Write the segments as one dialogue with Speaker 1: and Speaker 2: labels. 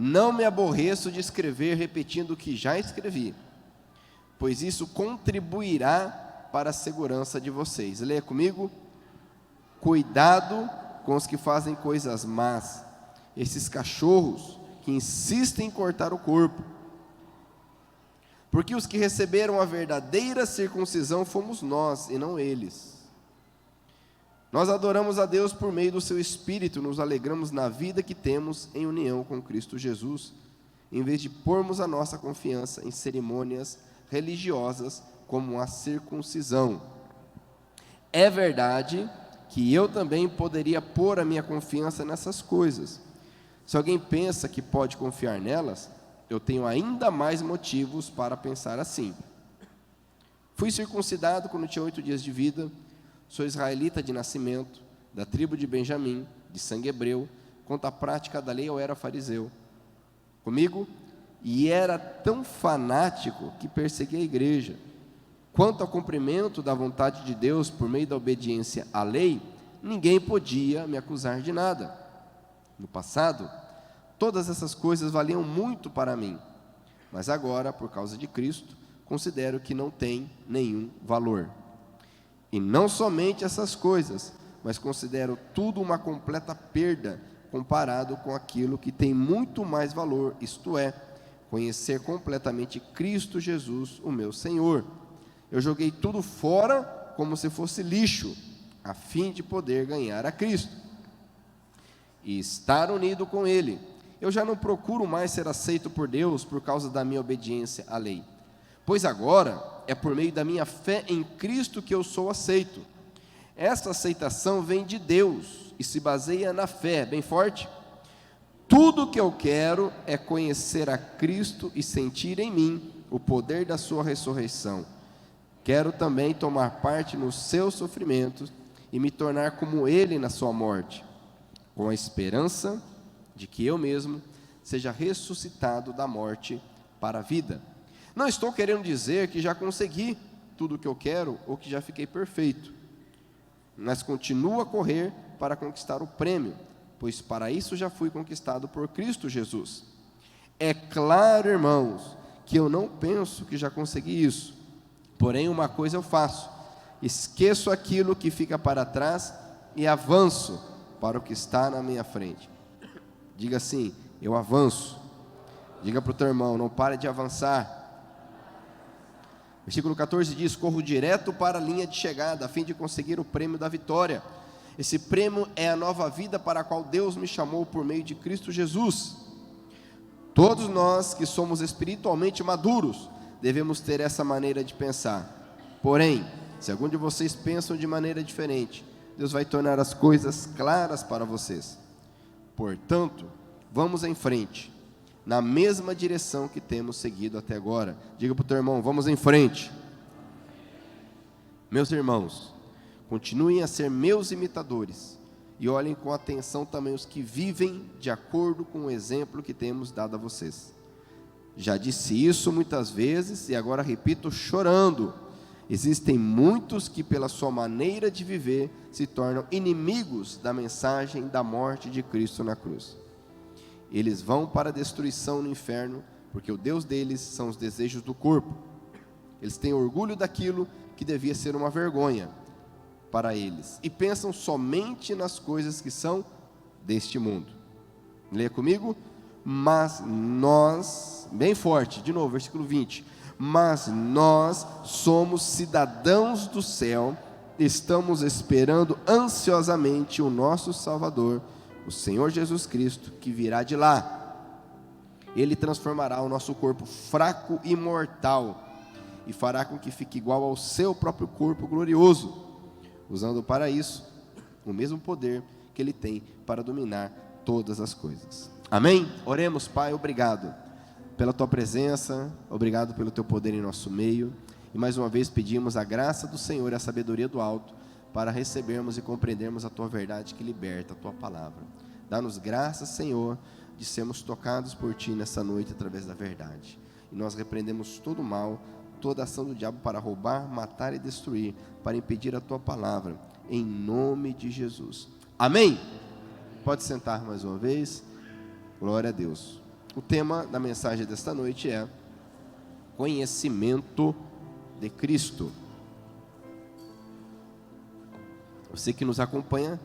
Speaker 1: Não me aborreço de escrever repetindo o que já escrevi, pois isso contribuirá para a segurança de vocês. Leia comigo. Cuidado com os que fazem coisas más, esses cachorros que insistem em cortar o corpo. Porque os que receberam a verdadeira circuncisão fomos nós, e não eles. Nós adoramos a Deus por meio do seu Espírito, nos alegramos na vida que temos em união com Cristo Jesus, em vez de pormos a nossa confiança em cerimônias religiosas como a circuncisão. É verdade que eu também poderia pôr a minha confiança nessas coisas. Se alguém pensa que pode confiar nelas, eu tenho ainda mais motivos para pensar assim. Fui circuncidado quando tinha 8 dias de vida, sou israelita de nascimento, da tribo de Benjamim, de sangue hebreu, quanto à prática da lei eu era fariseu. Comigo? E era tão fanático que persegui a igreja. Quanto ao cumprimento da vontade de Deus por meio da obediência à lei, ninguém podia me acusar de nada. No passado, todas essas coisas valiam muito para mim, mas agora, por causa de Cristo, considero que não tem nenhum valor. E não somente essas coisas, mas considero tudo uma completa perda comparado com aquilo que tem muito mais valor, isto é, conhecer completamente Cristo Jesus, o meu Senhor. Eu joguei tudo fora como se fosse lixo, a fim de poder ganhar a Cristo e estar unido com Ele. Eu já não procuro mais ser aceito por Deus por causa da minha obediência à lei, pois agora é por meio da minha fé em Cristo que eu sou aceito. Essa aceitação vem de Deus e se baseia na fé, bem forte. Tudo o que eu quero é conhecer a Cristo e sentir em mim o poder da sua ressurreição. Quero também tomar parte nos seus sofrimentos e me tornar como Ele na sua morte, com a esperança de que eu mesmo seja ressuscitado da morte para a vida. Não estou querendo dizer que já consegui tudo o que eu quero ou que já fiquei perfeito, mas continuo a correr para conquistar o prêmio, pois para isso já fui conquistado por Cristo Jesus. É claro, irmãos, que eu não penso que já consegui isso, porém uma coisa eu faço: esqueço aquilo que fica para trás e avanço para o que está na minha frente. Diga assim: eu avanço. Diga para o teu irmão: não pare de avançar. Versículo 14 diz: corro direto para a linha de chegada, a fim de conseguir o prêmio da vitória. Esse prêmio é a nova vida para a qual Deus me chamou por meio de Cristo Jesus. Todos nós que somos espiritualmente maduros devemos ter essa maneira de pensar. Porém, se algum de vocês pensam de maneira diferente, Deus vai tornar as coisas claras para vocês. Portanto, vamos em frente, na mesma direção que temos seguido até agora. Diga para o teu irmão: vamos em frente. Meus irmãos, continuem a ser meus imitadores e olhem com atenção também os que vivem de acordo com o exemplo que temos dado a vocês. Já disse isso muitas vezes e agora repito chorando: existem muitos que pela sua maneira de viver se tornam inimigos da mensagem da morte de Cristo na cruz. Eles vão para a destruição no inferno, porque o Deus deles são os desejos do corpo. Eles têm orgulho daquilo que devia ser uma vergonha para eles, e pensam somente nas coisas que são deste mundo. Leia comigo. Mas nós, bem forte, de novo, versículo 20. Mas nós somos cidadãos do céu, estamos esperando ansiosamente o nosso Salvador, o Senhor Jesus Cristo, que virá de lá. Ele transformará o nosso corpo fraco e mortal e fará com que fique igual ao seu próprio corpo glorioso, usando para isso o mesmo poder que Ele tem para dominar todas as coisas. Amém? Oremos. Pai, obrigado pela Tua presença, obrigado pelo Teu poder em nosso meio, e mais uma vez pedimos a graça do Senhor e a sabedoria do alto para recebermos e compreendermos a Tua verdade que liberta, a Tua palavra. Dá-nos graças, Senhor, de sermos tocados por Ti nessa noite através da verdade, e nós repreendemos todo o mal, toda ação do diabo para roubar, matar e destruir, para impedir a Tua palavra, em nome de Jesus. Amém? Pode sentar mais uma vez. Glória a Deus. o tema da mensagem desta noite é conhecimento de Cristo. Você que nos acompanha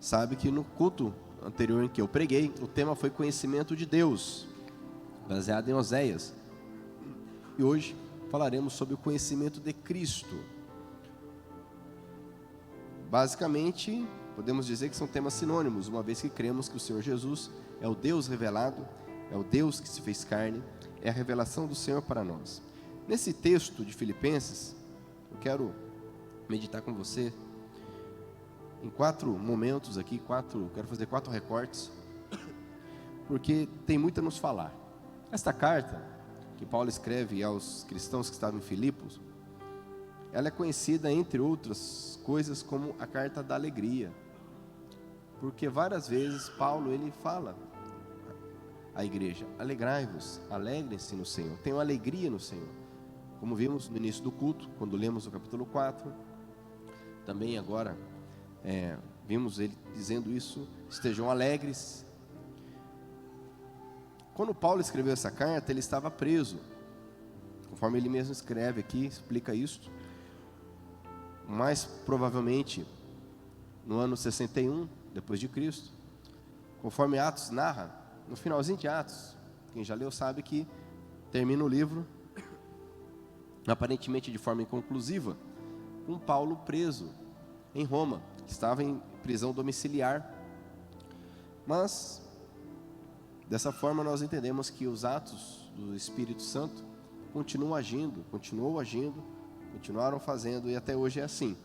Speaker 1: sabe que no culto anterior em que eu preguei, o tema foi conhecimento de Deus, baseado em Oséias. E hoje falaremos sobre o conhecimento de Cristo. Basicamente, podemos dizer que são temas sinônimos, uma vez que cremos que o Senhor Jesus é o Deus revelado, é o Deus que se fez carne, é a revelação do Senhor para nós. Nesse texto de Filipenses, eu quero meditar com você em 4 momentos aqui, quero fazer 4 recortes, porque tem muito a nos falar. Esta carta que Paulo escreve aos cristãos que estavam em Filipos, ela é conhecida, entre outras coisas, como a carta da alegria, porque várias vezes Paulo ele fala à igreja: alegrai-vos, alegrem-se no Senhor, tenham alegria no Senhor, como vimos no início do culto, quando lemos o capítulo 4, também agora vimos ele dizendo isso: estejam alegres. Quando Paulo escreveu essa carta, ele estava preso, conforme ele mesmo escreve aqui, explica isso, mais provavelmente no ano 61 depois de Cristo, conforme Atos narra, no finalzinho de Atos, quem já leu sabe que termina o livro, aparentemente de forma inconclusiva, com Paulo preso em Roma, que estava em prisão domiciliar. Mas dessa forma nós entendemos que os atos do Espírito Santo continuam agindo, continuaram fazendo, e até hoje é assim.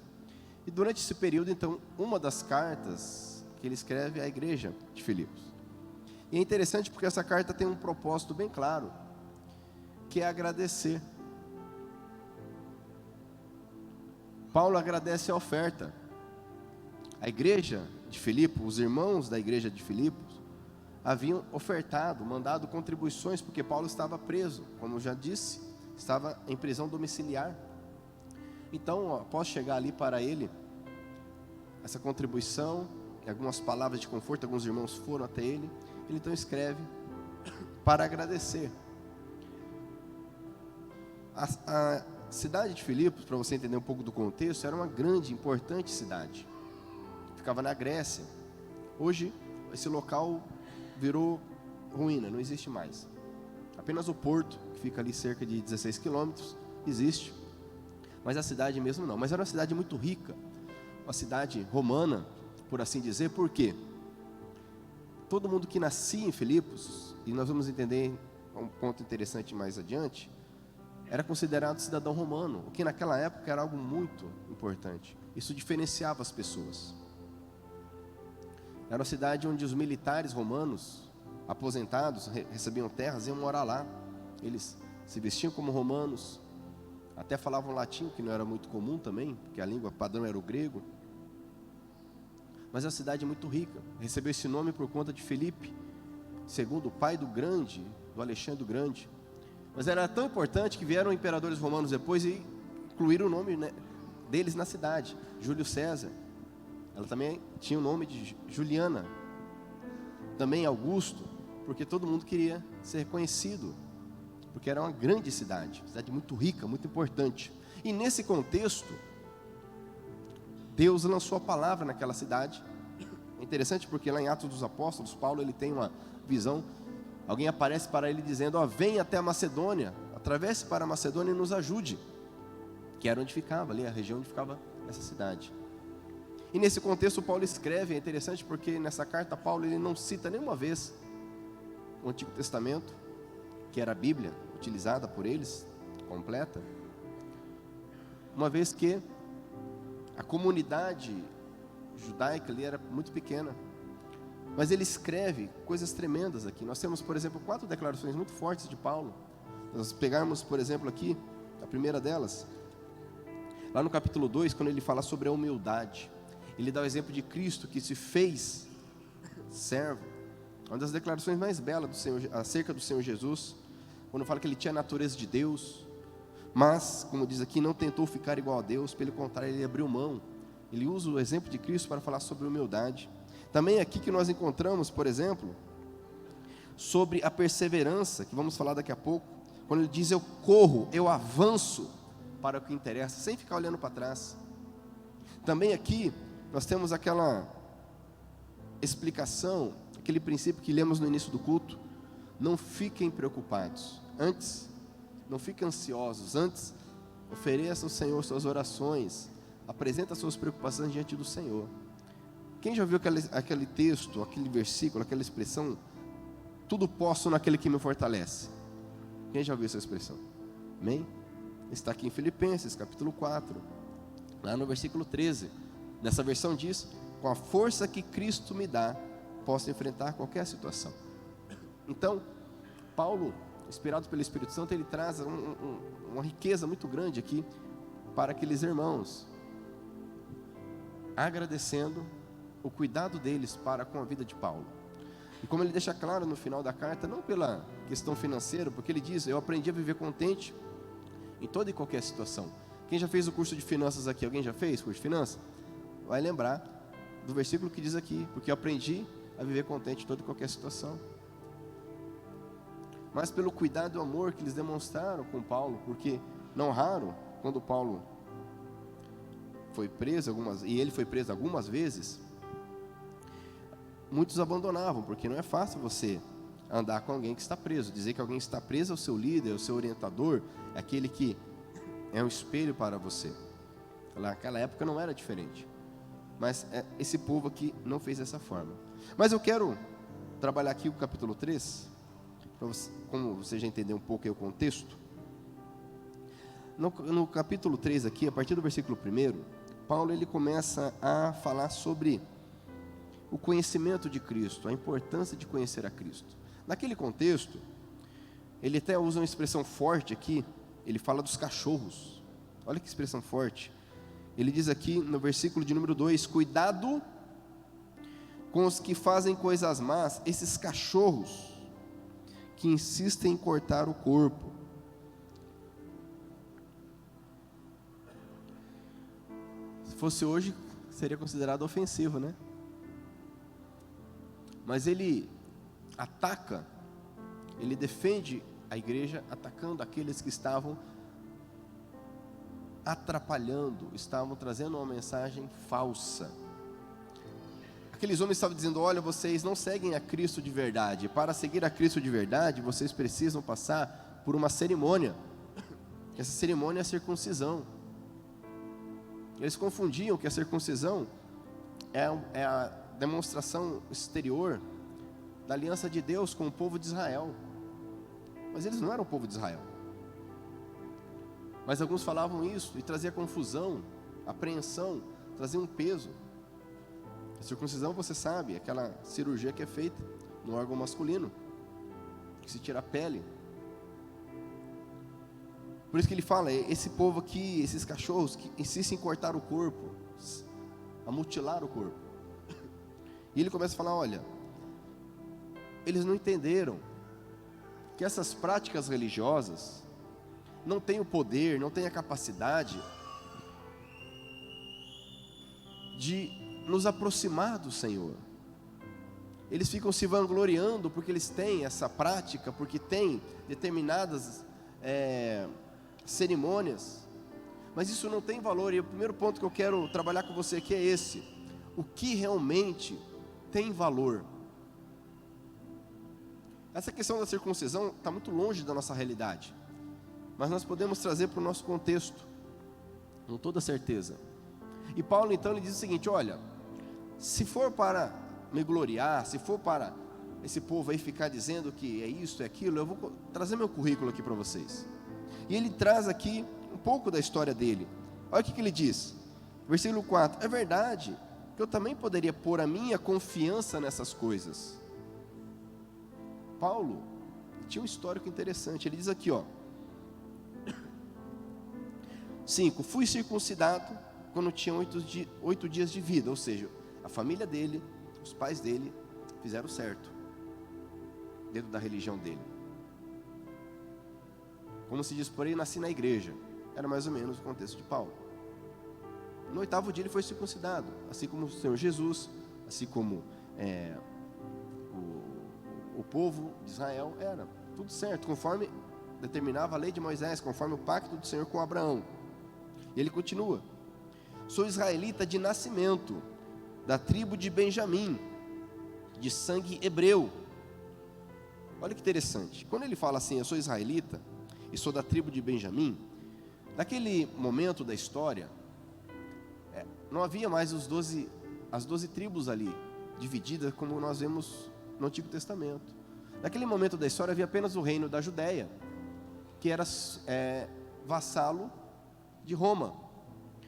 Speaker 1: E durante esse período, então, uma das cartas que ele escreve é à igreja de Filipos. E é interessante porque essa carta tem um propósito bem claro, que é agradecer. Paulo agradece a oferta. A igreja de Filipos, os irmãos da igreja de Filipos, haviam ofertado, mandado contribuições, porque Paulo estava preso, como eu já disse, estava em prisão domiciliar. Então, após chegar ali para ele, essa contribuição, algumas palavras de conforto, alguns irmãos foram até ele, ele então escreve para agradecer. A cidade de Filipos, para você entender um pouco do contexto, era uma grande, importante cidade, ficava na Grécia. Hoje, esse local virou ruína, não existe mais. Apenas o porto, que fica ali cerca de 16 quilômetros, existe, mas a cidade mesmo não. Mas era uma cidade muito rica, uma cidade romana, por assim dizer. Por quê? Todo mundo que nascia em Filipos, e nós vamos entender um ponto interessante mais adiante, era considerado cidadão romano, o que naquela época era algo muito importante. Isso diferenciava as pessoas. Era uma cidade onde os militares romanos, aposentados, recebiam terras e iam morar lá. Eles se vestiam como romanos, até falavam latim, que não era muito comum também, porque a língua padrão era o grego. Mas é uma cidade muito rica, recebeu esse nome por conta de Filipe, segundo o pai do Alexandre o Grande. Mas era tão importante que vieram imperadores romanos depois e incluíram o nome, deles na cidade. Júlio César, ela também tinha o nome de Juliana, também Augusto, porque todo mundo queria ser reconhecido, porque era uma grande cidade muito rica, muito importante. E nesse contexto, Deus lançou a palavra naquela cidade. É interessante porque lá em Atos dos Apóstolos, Paulo ele tem uma visão. Alguém aparece para ele dizendo: vem até a Macedônia, atravesse para a Macedônia e nos ajude. Que era onde ficava, ali a região onde ficava essa cidade. E nesse contexto Paulo escreve, é interessante porque nessa carta Paulo ele não cita nenhuma vez o Antigo Testamento, que era a Bíblia utilizada por eles, completa, uma vez que a comunidade judaica ali era muito pequena. Mas ele escreve coisas tremendas aqui. Nós temos, por exemplo, 4 declarações muito fortes de Paulo. Nós pegarmos, por exemplo, aqui, a primeira delas, lá no capítulo 2, quando ele fala sobre a humildade. Ele dá o exemplo de Cristo, que se fez servo. Uma das declarações mais belas do Senhor, acerca do Senhor Jesus, quando fala que ele tinha a natureza de Deus, mas, como diz aqui, não tentou ficar igual a Deus, pelo contrário, ele abriu mão. Ele usa o exemplo de Cristo para falar sobre humildade. Também aqui que nós encontramos, por exemplo, sobre a perseverança, que vamos falar daqui a pouco, quando ele diz: eu corro, eu avanço para o que interessa, sem ficar olhando para trás. Também aqui nós temos aquela explicação, aquele princípio que lemos no início do culto: não fiquem preocupados, antes, não fiquem ansiosos, antes, ofereça ao Senhor suas orações, apresenta suas preocupações diante do Senhor. Quem já viu aquele texto, aquele versículo, aquela expressão: tudo posso naquele que me fortalece? Quem já ouviu essa expressão? Amém? Está aqui em Filipenses, capítulo 4, lá no versículo 13. Nessa versão diz: com a força que Cristo me dá, posso enfrentar qualquer situação. Então, Paulo, inspirado pelo Espírito Santo, ele traz uma riqueza muito grande aqui para aqueles irmãos, agradecendo o cuidado deles para com a vida de Paulo. E como ele deixa claro no final da carta, não pela questão financeira, porque ele diz: eu aprendi a viver contente em toda e qualquer situação. Quem já fez o curso de finanças aqui? Alguém já fez curso de finanças? Vai lembrar do versículo que diz aqui: porque eu aprendi a viver contente em toda e qualquer situação. Mas pelo cuidado e amor que eles demonstraram com Paulo, porque não raro, quando Paulo foi preso e ele foi preso algumas vezes, muitos abandonavam, porque não é fácil você andar com alguém que está preso. Dizer que alguém está preso é o seu líder, é o seu orientador, é aquele que é um espelho para você. Naquela época não era diferente, mas esse povo aqui não fez dessa forma. Mas eu quero trabalhar aqui o capítulo 3, para você, como você já entendeu um pouco aí o contexto. No capítulo 3 aqui, a partir do versículo 1, Paulo ele começa a falar sobre o conhecimento de Cristo, a importância de conhecer a Cristo. Naquele contexto, ele até usa uma expressão forte aqui, ele fala dos cachorros. Olha que expressão forte. Ele diz aqui no versículo de número 2: cuidado com os que fazem coisas más, esses cachorros que insistem em cortar o corpo. Se fosse hoje, seria considerado ofensivo, né? Mas ele ataca, ele defende a igreja, atacando aqueles que estavam atrapalhando, estavam trazendo uma mensagem falsa. Aqueles homens estavam dizendo: olha, vocês não seguem a Cristo de verdade. Para seguir a Cristo de verdade, vocês precisam passar por uma cerimônia. Essa cerimônia é a circuncisão. Eles confundiam que a circuncisão é a demonstração exterior da aliança de Deus com o povo de Israel. Mas eles não eram o povo de Israel. Mas alguns falavam isso e trazia confusão, apreensão, trazia um peso. A circuncisão, você sabe, é aquela cirurgia que é feita no órgão masculino, que se tira a pele. Por isso que ele fala: esse povo aqui, esses cachorros que insistem em cortar o corpo, a mutilar o corpo. E ele começa a falar: olha, eles não entenderam que essas práticas religiosas não têm o poder, não têm a capacidade de nos aproximar do Senhor. Eles ficam se vangloriando porque eles têm essa prática, porque têm determinadas cerimônias, mas isso não tem valor. E o primeiro ponto que eu quero trabalhar com você aqui é esse: o que realmente tem valor. Essa questão da circuncisão está muito longe da nossa realidade, mas nós podemos trazer para o nosso contexto, com toda certeza. E Paulo então ele diz o seguinte: olha, se for para me gloriar, se for para esse povo aí ficar dizendo que é isso, é aquilo, eu vou trazer meu currículo aqui para vocês. E ele traz aqui um pouco da história dele. Olha o que ele diz, versículo 4: é verdade que eu também poderia pôr a minha confiança nessas coisas. Paulo tinha um histórico interessante. Ele diz aqui, 5: fui circuncidado quando tinha 8 dias de vida. Ou seja, a família dele, os pais dele fizeram certo dentro da religião dele. Como se diz por aí, nasci na igreja. Era mais ou menos o contexto de Paulo. No 8º dia ele foi circuncidado, assim como o Senhor Jesus, assim como o povo de Israel era tudo certo, conforme determinava a lei de Moisés, conforme o pacto do Senhor com Abraão. E ele continua: sou israelita de nascimento, da tribo de Benjamim, de sangue hebreu. Olha que interessante, quando ele fala assim, eu sou israelita e sou da tribo de Benjamim, naquele momento da história, não havia mais as 12 tribos ali, divididas como nós vemos no Antigo Testamento. Naquele momento da história havia apenas o reino da Judéia, que era vassalo de Roma.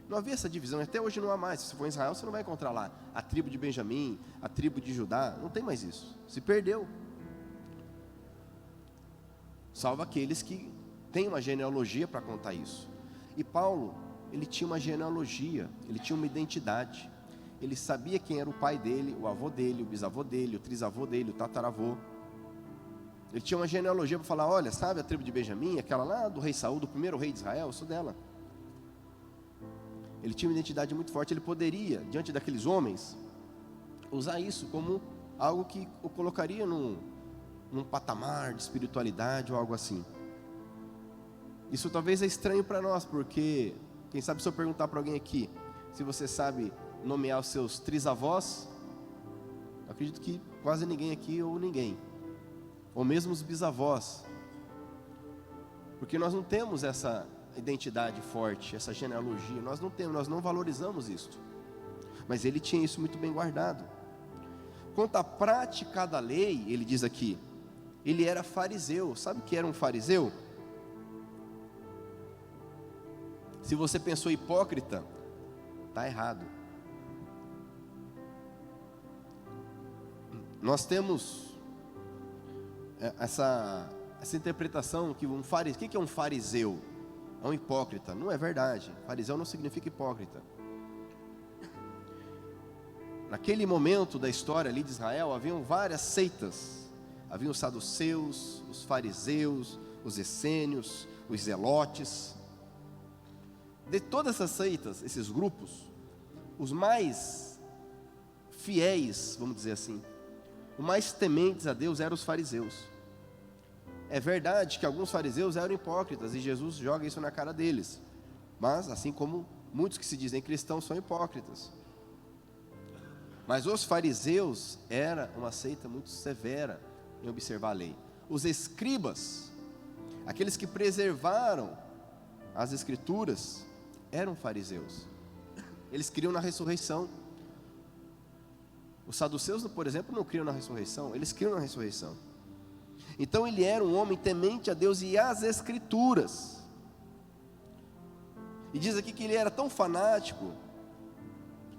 Speaker 1: Não havia essa divisão, até hoje não há mais. Se você for em Israel, você não vai encontrar lá a tribo de Benjamim, a tribo de Judá, não tem mais isso, se perdeu. Salvo aqueles que têm uma genealogia para contar isso. E Paulo, ele tinha uma genealogia, ele tinha uma identidade. Ele sabia quem era o pai dele, o avô dele, o bisavô dele, o trisavô dele, o tataravô. Ele tinha uma genealogia para falar, olha, sabe a tribo de Benjamim, aquela lá do rei Saul, do primeiro rei de Israel, eu sou dela. Ele tinha uma identidade muito forte, ele poderia, diante daqueles homens, usar isso como algo que o colocaria num patamar de espiritualidade ou algo assim. Isso talvez é estranho para nós, porque, quem sabe se eu perguntar para alguém aqui, se você sabe nomear os seus trisavós, eu acredito que quase ninguém aqui ou ninguém, ou mesmo os bisavós, porque nós não temos essa identidade forte, essa genealogia, nós não temos, nós não valorizamos isso, mas ele tinha isso muito bem guardado. Quanto à prática da lei, ele diz aqui, ele era fariseu. Sabe o que era um fariseu? Se você pensou hipócrita, está errado. Nós temos essa interpretação que um fariseu, o que é um fariseu? É um hipócrita. Não é verdade, fariseu não significa hipócrita. Naquele momento da história ali de Israel, haviam várias seitas. Haviam os saduceus, os fariseus, os essênios, os zelotes. De todas essas seitas, esses grupos, os mais fiéis, vamos dizer assim, os mais tementes a Deus eram os fariseus. É verdade que alguns fariseus eram hipócritas, e Jesus joga isso na cara deles. Mas, assim como muitos que se dizem cristãos são hipócritas. Mas os fariseus era uma seita muito severa em observar a lei. Os escribas, aqueles que preservaram as escrituras, eram fariseus. Eles criam na ressurreição. Os saduceus, por exemplo, não criam na ressurreição, eles criam na ressurreição. Então ele era um homem temente a Deus e às escrituras. E diz aqui que ele era tão fanático,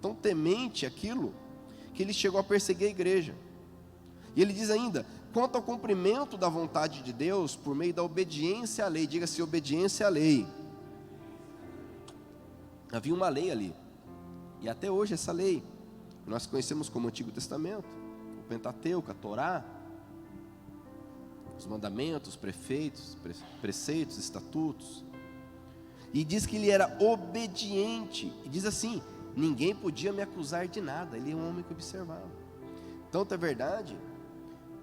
Speaker 1: tão temente àquilo, que ele chegou a perseguir a igreja. E ele diz ainda, quanto ao cumprimento da vontade de Deus, por meio da obediência à lei, diga-se obediência à lei. Havia uma lei ali, e até hoje essa lei, nós conhecemos como Antigo Testamento, o Pentateuco, a Torá, os mandamentos, preceitos, estatutos. E diz que ele era obediente, e diz assim, ninguém podia me acusar de nada, ele é um homem que observava. Tanto é verdade,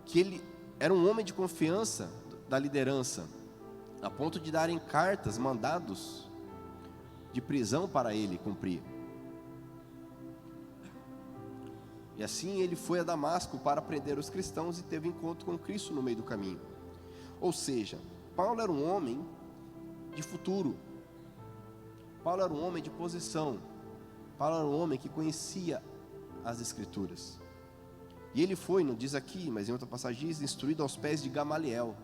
Speaker 1: que ele era um homem de confiança da liderança, a ponto de darem cartas, mandados de prisão para ele cumprir. E assim ele foi a Damasco para prender os cristãos e teve encontro com Cristo no meio do caminho. Ou seja, Paulo era um homem de futuro. Paulo era um homem de posição. Paulo era um homem que conhecia as Escrituras. E ele foi, não diz aqui, mas em outra passagem diz, instruído aos pés de Gamaliel.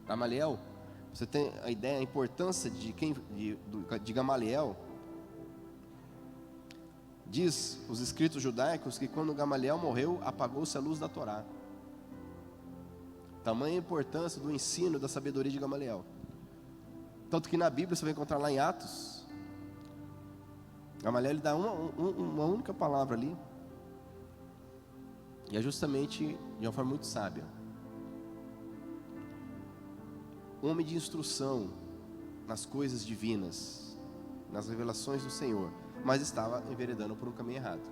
Speaker 1: Gamaliel, você tem a ideia, a importância de Gamaliel? Diz os escritos judaicos que quando Gamaliel morreu, apagou-se a luz da Torá. Tamanha a importância do ensino da sabedoria de Gamaliel. Tanto que na Bíblia você vai encontrar lá em Atos, Gamaliel ele dá uma única palavra ali, e é justamente de uma forma muito sábia. Um homem de instrução nas coisas divinas, nas revelações do Senhor, mas estava enveredando por um caminho errado.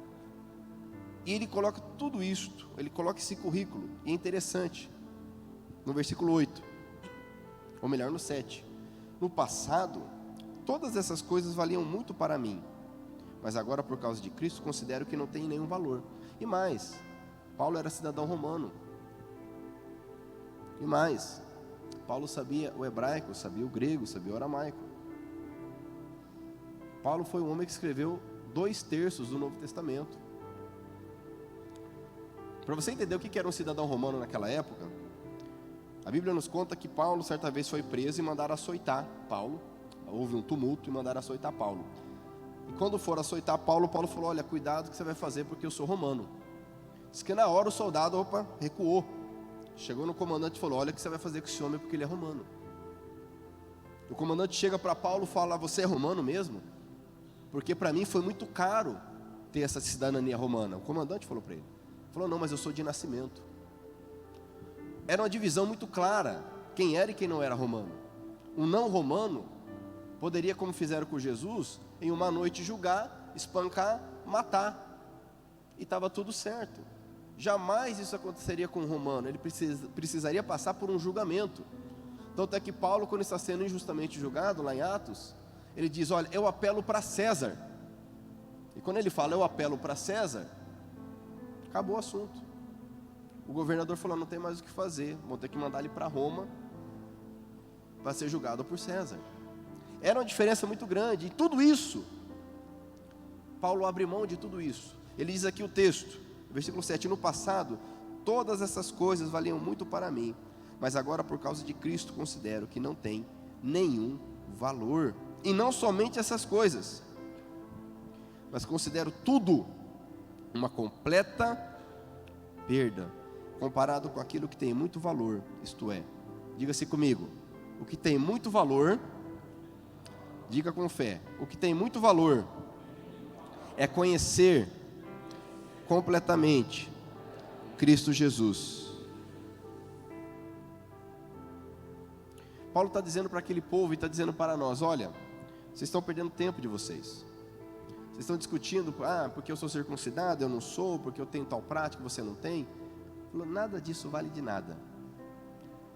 Speaker 1: E ele coloca tudo isto, ele coloca esse currículo, e é interessante, no versículo 8, ou melhor, no 7. No passado, todas essas coisas valiam muito para mim, mas agora, por causa de Cristo, considero que não tem nenhum valor. E mais, Paulo era cidadão romano. E mais, Paulo sabia o hebraico, sabia o grego, sabia o aramaico. Paulo foi um homem que escreveu 2/3 do Novo Testamento. Para você entender o que era um cidadão romano naquela época, a Bíblia nos conta que Paulo certa vez foi preso e mandaram açoitar Paulo. Houve um tumulto e mandaram açoitar Paulo. E quando foram açoitar Paulo, Paulo falou: olha, cuidado que você vai fazer porque eu sou romano. Diz que na hora o soldado, recuou. Chegou no comandante e falou: olha o que você vai fazer com esse homem porque ele é romano. O comandante chega para Paulo e fala: você é romano mesmo? Porque para mim foi muito caro ter essa cidadania romana. O comandante falou para ele. Falou: não, mas eu sou de nascimento. Era uma divisão muito clara, quem era e quem não era romano. Um não romano poderia, como fizeram com Jesus, em uma noite julgar, espancar, matar. E estava tudo certo. Jamais isso aconteceria com um romano. Ele precisaria passar por um julgamento. Tanto é que Paulo, quando está sendo injustamente julgado, lá em Atos, ele diz: olha, eu apelo para César. E quando ele fala eu apelo para César, acabou o assunto. O governador falou: não tem mais o que fazer, vou ter que mandar ele para Roma para ser julgado por César. Era uma diferença muito grande. E tudo isso, Paulo abre mão de tudo isso. Ele diz aqui o texto, versículo 7: no passado, todas essas coisas valiam muito para mim, mas agora, por causa de Cristo, considero que não tem nenhum valor. E não somente essas coisas, mas considero tudo uma completa perda, comparado com aquilo que tem muito valor. Isto é, diga-se comigo, o que tem muito valor, diga com fé, o que tem muito valor é conhecer completamente Cristo Jesus. Paulo está dizendo para aquele povo e está dizendo para nós: olha, vocês estão perdendo tempo de vocês. Vocês estão discutindo, porque eu sou circuncidado, eu não sou, porque eu tenho tal prática, você não tem. Nada disso vale de nada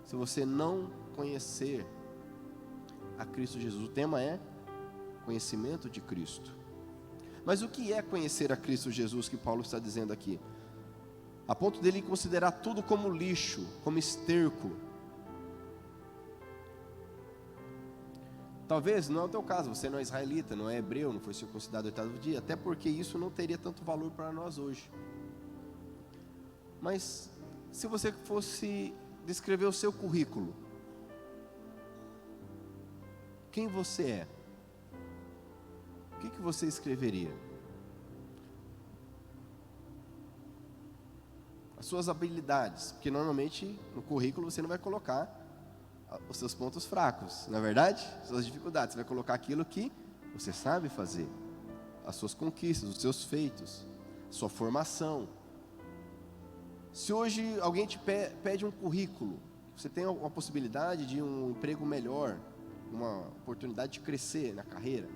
Speaker 1: se você não conhecer a Cristo Jesus. O tema é conhecimento de Cristo. Mas o que é conhecer a Cristo Jesus que Paulo está dizendo aqui? A ponto dele considerar tudo como lixo, como esterco. Talvez não é o teu caso, você não é israelita, não é hebreu, não foi circuncidado no 8º dia, até porque isso não teria tanto valor para nós hoje. Mas se você fosse descrever o seu currículo, quem você é? O que você escreveria? As suas habilidades, porque normalmente no currículo você não vai colocar os seus pontos fracos, não é verdade? Suas dificuldades, você vai colocar aquilo que você sabe fazer, as suas conquistas, os seus feitos, sua formação. Se hoje alguém te pede um currículo, você tem uma possibilidade de um emprego melhor, uma oportunidade de crescer na carreira,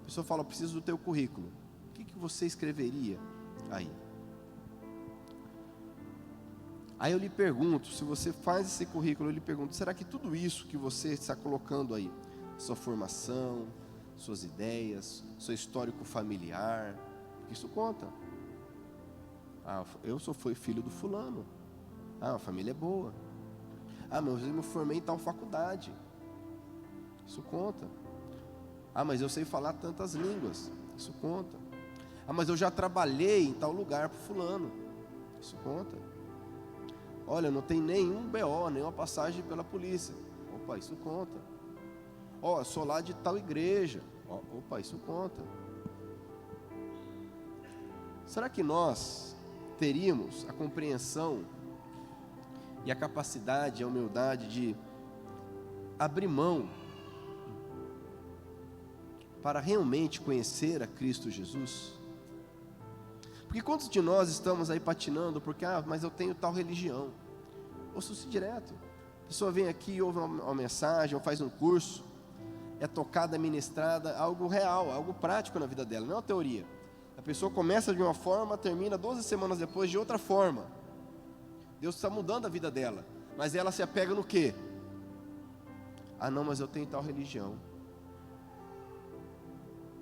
Speaker 1: a pessoa fala: preciso do teu currículo. O que você escreveria aí? Aí eu lhe pergunto, se você faz esse currículo, eu lhe pergunto: será que tudo isso que você está colocando aí, sua formação, suas ideias, seu histórico familiar, isso conta? Eu fui filho do fulano. A família é boa. Mas eu me formei em tal faculdade. Isso conta. Mas eu sei falar tantas línguas. Isso conta. Mas eu já trabalhei em tal lugar para fulano. Isso conta. Olha, não tem nenhum BO, nenhuma passagem pela polícia. Opa, isso conta. Sou lá de tal igreja. Opa, isso conta. Será que nós teríamos a compreensão e a capacidade, a humildade de abrir mão para realmente conhecer a Cristo Jesus? Porque quantos de nós estamos aí patinando porque, mas eu tenho tal religião? Ouça-se direto. A pessoa vem aqui, ouve uma mensagem, ou faz um curso, é tocada, ministrada, algo real, algo prático na vida dela, não é uma teoria. A pessoa começa de uma forma, termina 12 semanas depois de outra forma. Deus está mudando a vida dela, mas ela se apega no quê? Ah não, mas eu tenho tal religião.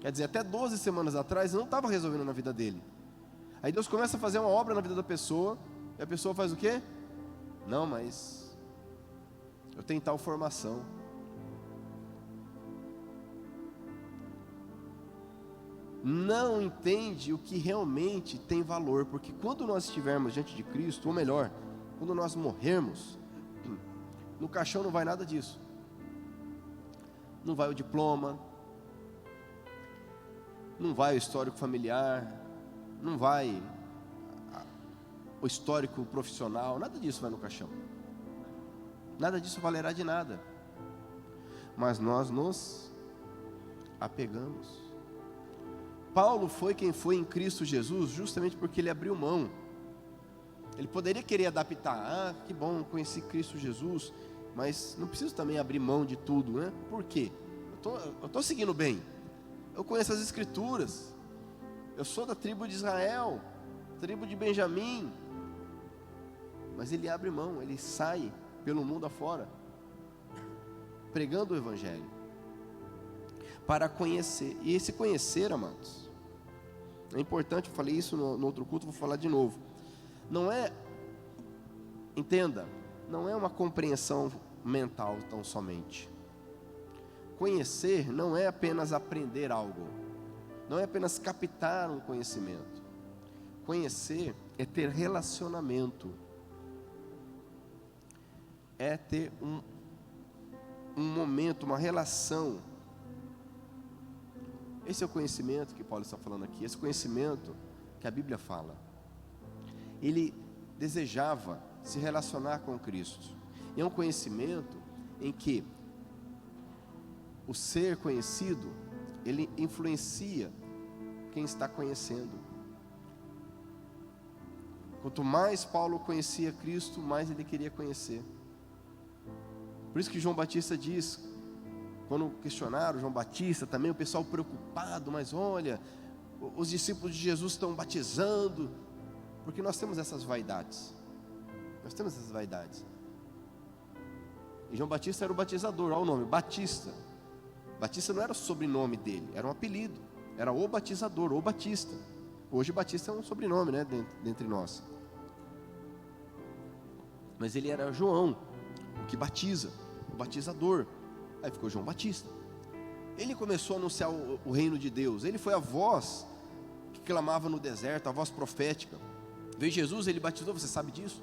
Speaker 1: Quer dizer, até 12 semanas atrás não estava resolvendo na vida dele. Aí Deus começa a fazer uma obra na vida da pessoa, e a pessoa faz o quê? Não, mas eu tenho tal formação. Não entende o que realmente tem valor, porque quando nós estivermos diante de Cristo, ou melhor, quando nós morrermos, no caixão não vai nada disso. Não vai o diploma, não vai o histórico familiar, não vai o histórico profissional, nada disso vai no caixão. Nada disso valerá de nada. Mas nós nos apegamos. Paulo foi quem foi em Cristo Jesus justamente porque ele abriu mão. Ele poderia querer adaptar. Ah, que bom, conheci Cristo Jesus, mas não preciso também abrir mão de tudo, né? Por quê? Eu estou seguindo bem. Eu conheço as Escrituras. Eu sou da tribo de Israel, tribo de Benjamim. Mas ele abre mão, ele sai pelo mundo afora, pregando o Evangelho, para conhecer. E esse conhecer, amados, é importante. Eu falei isso no outro culto, vou falar de novo. Não é, entenda, não é uma compreensão mental tão somente. Conhecer não é apenas aprender algo, não é apenas captar um conhecimento. Conhecer é ter relacionamento, é ter um momento, uma relação. Esse é o conhecimento que Paulo está falando aqui, esse conhecimento que a Bíblia fala. Ele desejava se relacionar com Cristo, e é um conhecimento em que o ser conhecido, ele influencia quem está conhecendo. Quanto mais Paulo conhecia Cristo, mais ele queria conhecer. Por isso que João Batista diz, quando questionaram João Batista também, o pessoal preocupado, mas olha, os discípulos de Jesus estão batizando, porque nós temos essas vaidades. Nós temos essas vaidades. E João Batista era o batizador, olha o nome, Batista. Batista não era o sobrenome dele, era um apelido, era o batizador, o Batista. Hoje Batista é um sobrenome, né, dentre nós. Mas ele era João, o que batiza, o batizador. Aí ficou João Batista. Ele começou a anunciar o reino de Deus. Ele foi a voz que clamava no deserto, a voz profética. Veio Jesus, ele batizou, você sabe disso?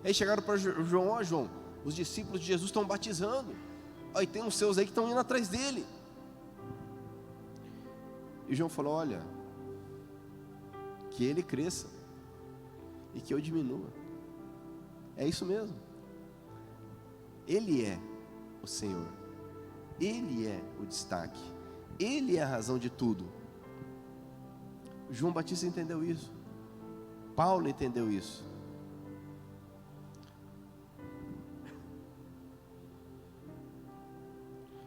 Speaker 1: Aí chegaram para João, ó João, os discípulos de Jesus estão batizando. Aí tem uns seus aí que estão indo atrás dele. E João falou, olha, que ele cresça e que eu diminua. É isso mesmo. Ele é o Senhor, ele é o destaque, ele é a razão de tudo. João Batista entendeu isso, Paulo entendeu isso.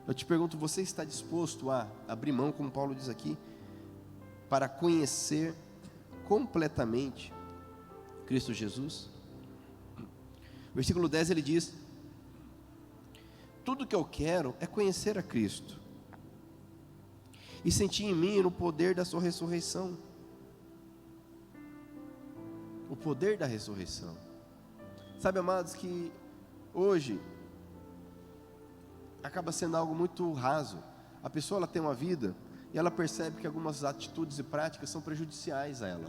Speaker 1: Eu te pergunto, você está disposto a abrir mão, como Paulo diz aqui, para conhecer completamente Cristo Jesus? Versículo 10 ele diz: tudo que eu quero é conhecer a Cristo e sentir em mim o poder da sua ressurreição. O poder da ressurreição. Sabe, amados, que hoje acaba sendo algo muito raso. A pessoa, ela tem uma vida e ela percebe que algumas atitudes e práticas são prejudiciais a ela.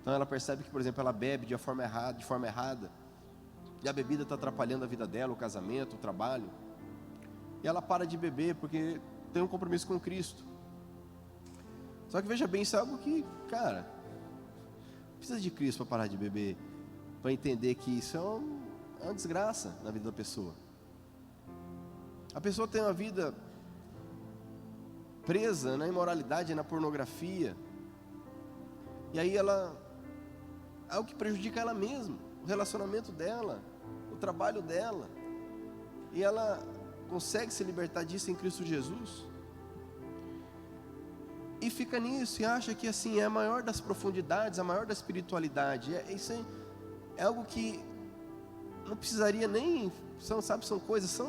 Speaker 1: Então ela percebe que, por exemplo, ela bebe de forma errada, e a bebida está atrapalhando a vida dela, o casamento, o trabalho. E ela para de beber porque tem um compromisso com Cristo. Só que veja bem, isso é algo que, cara, precisa de Cristo para parar de beber, para entender que isso é uma desgraça na vida da pessoa. A pessoa tem uma vida presa na imoralidade, na pornografia, e aí ela, algo que prejudica ela mesma, o relacionamento dela, o trabalho dela, e ela consegue se libertar disso em Cristo Jesus. e fica nisso, e acha que assim é a maior das profundidades, a maior da espiritualidade. Isso é algo que não precisaria nem, são coisas,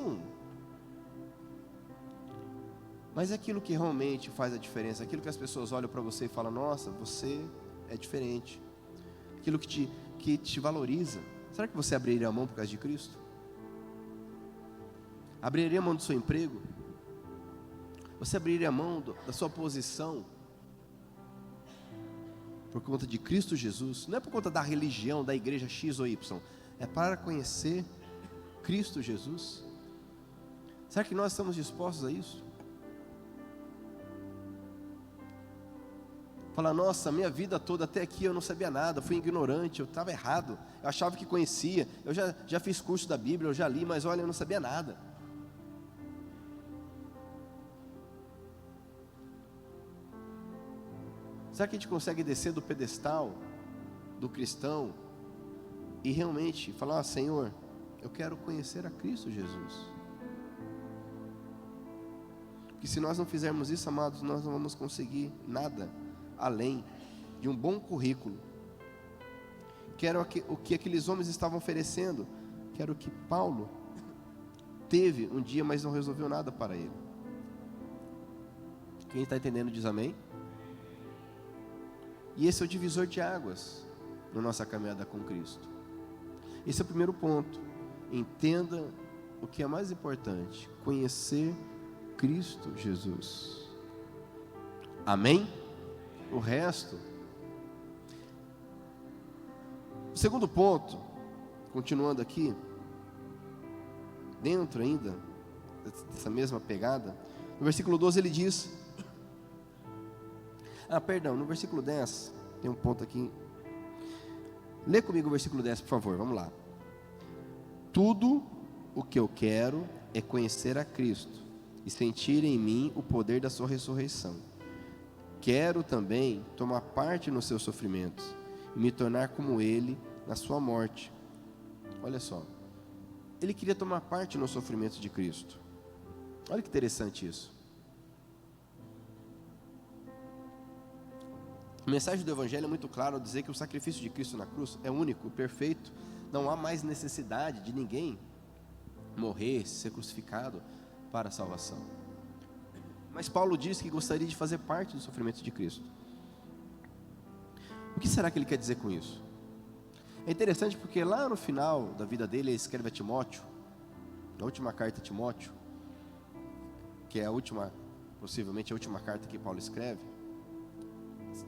Speaker 1: mas é aquilo que realmente faz a diferença, aquilo que as pessoas olham para você e falam: nossa, você é diferente, aquilo que te valoriza. Será que você abriria a mão por causa de Cristo? Abriria a mão do seu emprego? Você abriria a mão da sua posição por conta de Cristo Jesus? Não é por conta da religião, da igreja X ou Y, é para conhecer Cristo Jesus. Será que nós estamos dispostos a isso? Falar: nossa, minha vida toda até aqui eu não sabia nada, fui ignorante, eu estava errado, eu achava que conhecia, eu já fiz curso da Bíblia, eu já li, mas olha, eu não sabia nada. Será que a gente consegue descer do pedestal do cristão e realmente falar: Senhor, eu quero conhecer a Cristo Jesus? Porque se nós não fizermos isso, amados, nós não vamos conseguir nada além de um bom currículo, que era o que aqueles homens estavam oferecendo, que era o que Paulo teve um dia, mas não resolveu nada para ele. Quem está entendendo diz amém? E esse é o divisor de águas na nossa caminhada com Cristo. Esse é o primeiro ponto. Entenda o que é mais importante: conhecer Cristo Jesus. Amém? O resto. O segundo ponto, continuando aqui, dentro ainda dessa mesma pegada, no versículo 12 ele diz, no versículo 10, tem um ponto aqui. Lê comigo o versículo 10, por favor, vamos lá. Tudo o que eu quero é conhecer a Cristo e sentir em mim o poder da sua ressurreição. Quero também tomar parte nos seus sofrimentos e me tornar como Ele na sua morte. Olha só, ele queria tomar parte nos sofrimentos de Cristo. Olha que interessante isso. A mensagem do Evangelho é muito clara ao dizer que o sacrifício de Cristo na cruz é único, perfeito. Não há mais necessidade de ninguém morrer, ser crucificado para a salvação. Mas Paulo diz que gostaria de fazer parte do sofrimento de Cristo. O que será que ele quer dizer com isso? É interessante porque lá no final da vida dele, ele escreve a Timóteo, na última carta a Timóteo, que é a última, possivelmente a última carta que Paulo escreve,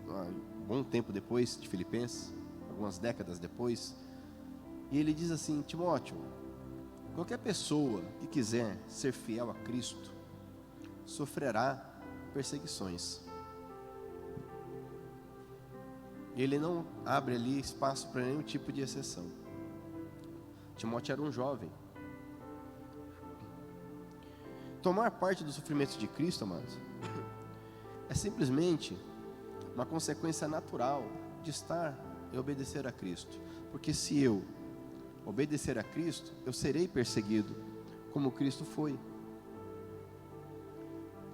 Speaker 1: um bom tempo depois de Filipenses, algumas décadas depois, e ele diz assim: Timóteo, qualquer pessoa que quiser ser fiel a Cristo, sofrerá perseguições. Ele não abre ali espaço para nenhum tipo de exceção. Timóteo era um jovem. Tomar parte do sofrimento de Cristo, amados, é simplesmente uma consequência natural de estar e obedecer a Cristo. Porque se eu obedecer a Cristo, eu serei perseguido como Cristo foi.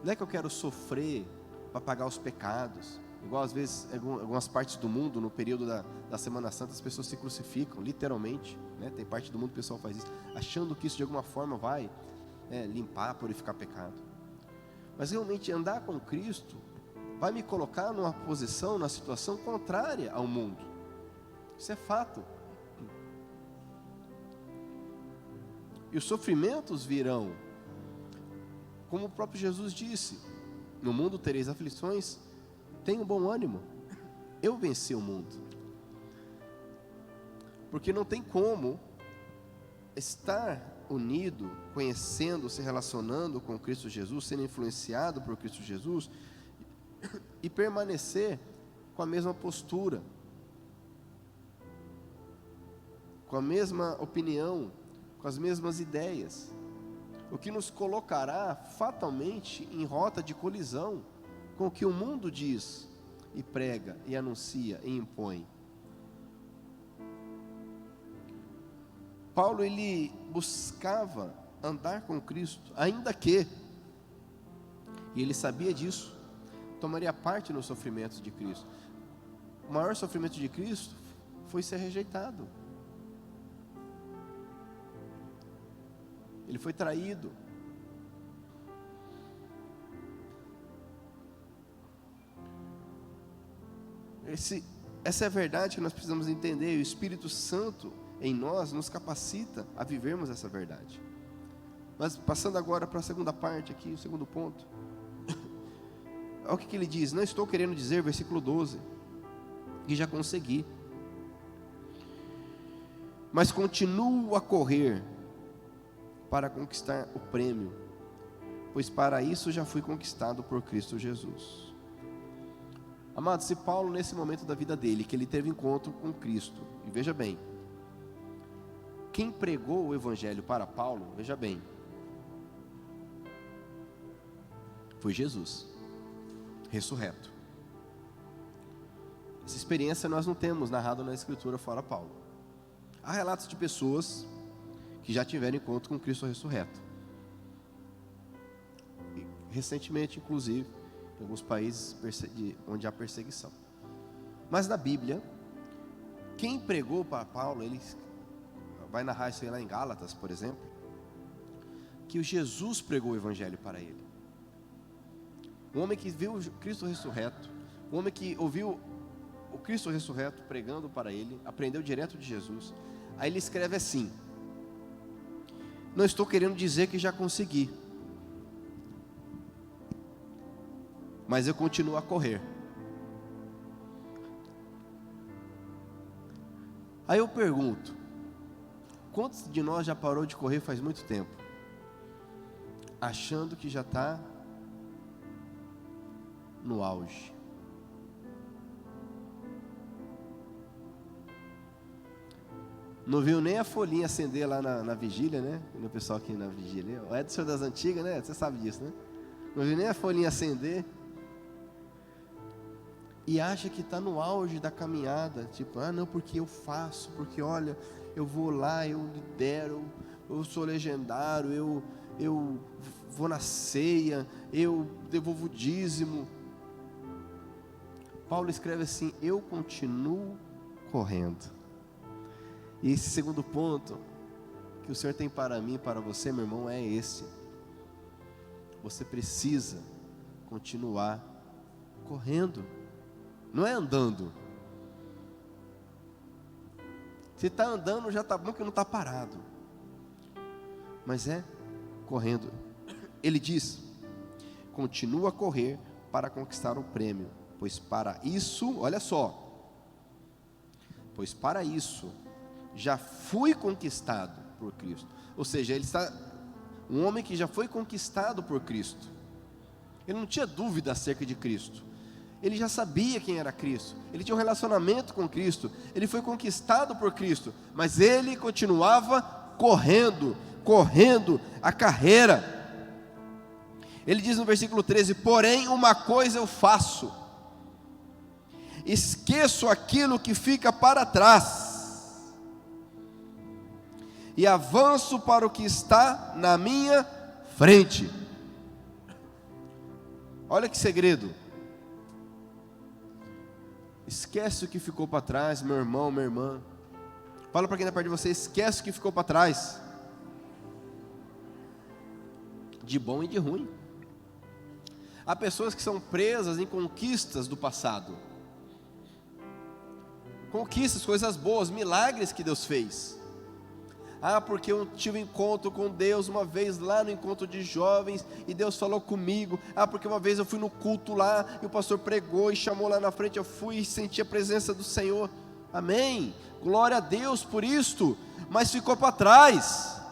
Speaker 1: Não é que eu quero sofrer para pagar os pecados, igual às vezes em algumas partes do mundo, no período da Semana Santa, as pessoas se crucificam, literalmente, né? Tem parte do mundo que o pessoal faz isso, achando que isso de alguma forma vai limpar, purificar pecado. Mas realmente andar com Cristo vai me colocar numa posição, na situação contrária ao mundo. Isso é fato. E os sofrimentos virão, como o próprio Jesus disse: no mundo tereis aflições, tenha um bom ânimo, eu venci o mundo. Porque não tem como estar unido, conhecendo, se relacionando com Cristo Jesus, sendo influenciado por Cristo Jesus, e permanecer com a mesma postura, com a mesma opinião, com as mesmas ideias, o que nos colocará fatalmente em rota de colisão com o que o mundo diz e prega e anuncia e impõe. Paulo, ele buscava andar com Cristo, ainda que, e ele sabia disso, tomaria parte nos sofrimentos de Cristo. O maior sofrimento de Cristo foi ser rejeitado. Ele foi traído. Essa é a verdade que nós precisamos entender. E o Espírito Santo em nós nos capacita a vivermos essa verdade. Mas passando agora para a segunda parte aqui, o segundo ponto. Olha o que ele diz: não estou querendo dizer, versículo 12, que já consegui, mas continuo a correr para conquistar o prêmio, pois para isso já fui conquistado por Cristo Jesus. Amados, se Paulo, nesse momento da vida dele, que ele teve encontro com Cristo, e veja bem, quem pregou o Evangelho para Paulo, veja bem, foi Jesus, ressurreto. Essa experiência nós não temos narrado na Escritura fora Paulo. Há relatos de pessoas que já tiveram encontro com Cristo ressurreto. E, recentemente, inclusive, em alguns países onde há perseguição. Mas na Bíblia, quem pregou para Paulo, ele vai narrar isso aí lá em Gálatas, por exemplo, que o Jesus pregou o Evangelho para ele. Um homem que viu Cristo ressurreto, um homem que ouviu o Cristo ressurreto pregando para ele, aprendeu direto de Jesus. Aí ele escreve assim: não estou querendo dizer que já consegui, mas eu continuo a correr. Aí eu pergunto: quantos de nós já parou de correr faz muito tempo, achando que já está no auge? Não viu nem a folhinha acender lá na vigília, né? No pessoal aqui na vigília. O Edson das antigas, né? Você sabe disso, né? Não viu nem a folhinha acender. E acha que está no auge da caminhada. Tipo, não, porque eu faço, porque olha, eu vou lá, eu lidero, eu sou legendário, eu vou na ceia, eu devolvo o dízimo. Paulo escreve assim: eu continuo correndo. E esse segundo ponto que o Senhor tem para mim e para você, meu irmão, é esse: você precisa continuar correndo. Não é andando. Se está andando, já está bom que não está parado. Mas é correndo. Ele diz: continua a correr para conquistar o prêmio, pois para isso, olha só, pois para isso já fui conquistado por Cristo. Ou seja, ele está um homem que já foi conquistado por Cristo. Ele não tinha dúvida acerca de Cristo. Ele já sabia quem era Cristo. Ele tinha um relacionamento com Cristo. Ele foi conquistado por Cristo. Mas ele continuava correndo a carreira. Ele diz no versículo 13: porém uma coisa eu faço, esqueço aquilo que fica para trás e avanço para o que está na minha frente. Olha que segredo. Esquece o que ficou para trás, meu irmão, minha irmã. Fala para quem está perto de você: esquece o que ficou para trás, de bom e de ruim. Há pessoas que são presas em conquistas do passado, conquistas, coisas boas, milagres que Deus fez. Porque eu tive um encontro com Deus uma vez lá no encontro de jovens, e Deus falou comigo. Porque uma vez eu fui no culto lá, e o pastor pregou e chamou lá na frente, eu fui e senti a presença do Senhor. Amém, glória a Deus por isto. Mas ficou para trás.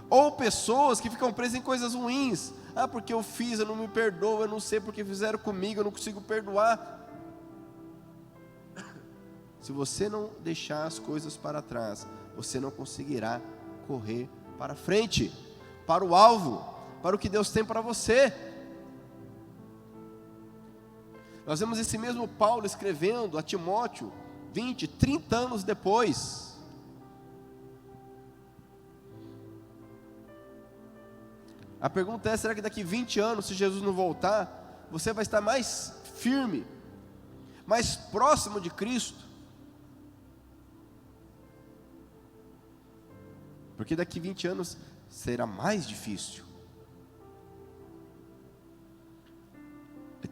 Speaker 1: Ou pessoas que ficam presas em coisas ruins. Porque eu fiz, eu não me perdoo, eu não sei porque fizeram comigo, eu não consigo perdoar. Se você não deixar as coisas para trás, você não conseguirá correr para frente, para o alvo, para o que Deus tem para você. Nós vemos esse mesmo Paulo escrevendo a Timóteo 20, 30 anos depois. A pergunta é: será que daqui 20 anos, se Jesus não voltar, você vai estar mais firme, mais próximo de Cristo. Porque daqui 20 anos será mais difícil.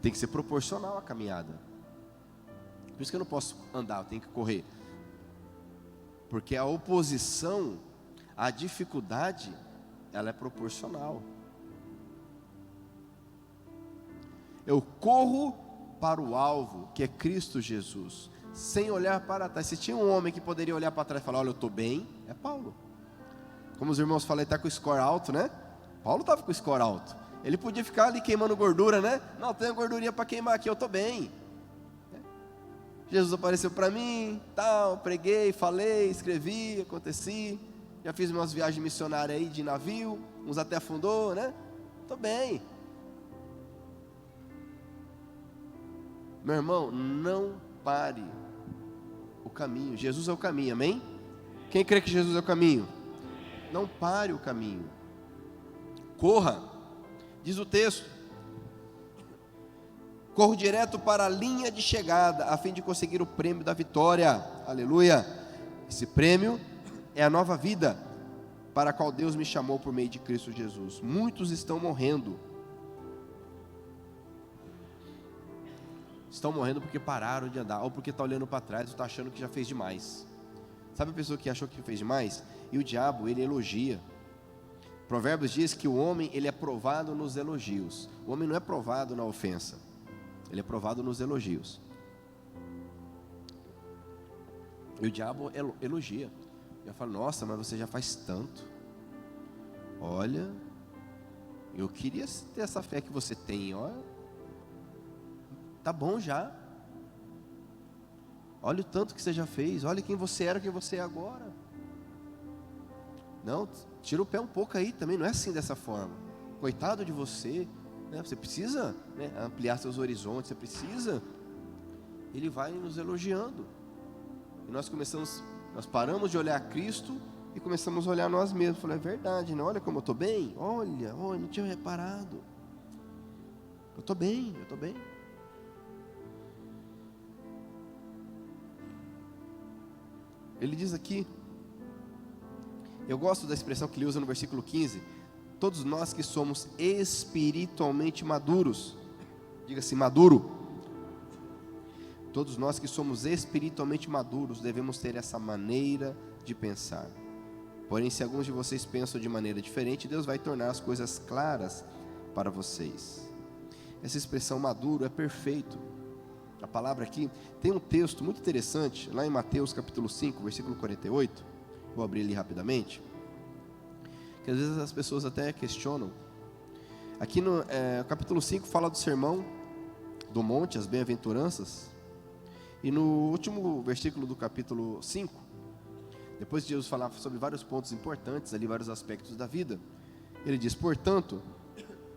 Speaker 1: Tem que ser proporcional à caminhada. Por isso que eu não posso andar, eu tenho que correr. Porque a oposição, a dificuldade, ela é proporcional. Eu corro para o alvo, que é Cristo Jesus, sem olhar para trás. Se tinha um homem que poderia olhar para trás e falar, olha, eu estou bem, é Paulo. Como os irmãos falaram, ele está com o score alto, né? Paulo estava com o score alto. Ele podia ficar ali queimando gordura, né? Não, tenho gordurinha para queimar aqui, eu estou bem. Jesus apareceu para mim, tal, preguei, falei, escrevi, aconteci. Já fiz umas viagens missionárias aí de navio, uns até afundou, né? Estou bem. Meu irmão, não pare o caminho. Jesus é o caminho, amém? Quem crê que Jesus é o caminho? Não pare o caminho. Corra, diz o texto. Corro direto para a linha de chegada, a fim de conseguir o prêmio da vitória. Aleluia. Esse prêmio é a nova vida, para a qual Deus me chamou por meio de Cristo Jesus. Muitos estão morrendo. Estão morrendo porque pararam de andar, ou porque está olhando para trás, ou está achando que já fez demais. Sabe a pessoa que achou que fez demais? E o diabo, ele elogia. Provérbios diz que o homem, ele é provado nos elogios. O homem não é provado na ofensa, ele é provado nos elogios. E o diabo elogia. Já fala, nossa, mas você já faz tanto. Olha, eu queria ter essa fé que você tem, olha. Tá bom já. Olha o tanto que você já fez. Olha quem você era, quem você é agora. Não, tira o pé um pouco aí também. Não é assim dessa forma. Coitado de você, né? Você precisa, né, ampliar seus horizontes. Você precisa. Ele vai nos elogiando. E nós paramos de olhar Cristo e começamos a olhar nós mesmos. Falei, é verdade, né? Olha como eu estou bem. Olha, não tinha reparado. Eu estou bem, eu estou bem. Ele diz aqui, eu gosto da expressão que ele usa no versículo 15, todos nós que somos espiritualmente maduros, diga-se maduro, todos nós que somos espiritualmente maduros devemos ter essa maneira de pensar. Porém, se alguns de vocês pensam de maneira diferente, Deus vai tornar as coisas claras para vocês. Essa expressão maduro é perfeito. A palavra aqui, tem um texto muito interessante, lá em Mateus capítulo 5, versículo 48, vou abrir ali rapidamente, que às vezes as pessoas até questionam. Aqui no capítulo 5 fala do sermão do monte, as bem-aventuranças, e no último versículo do capítulo 5, depois de Jesus falar sobre vários pontos importantes, ali vários aspectos da vida, ele diz, portanto,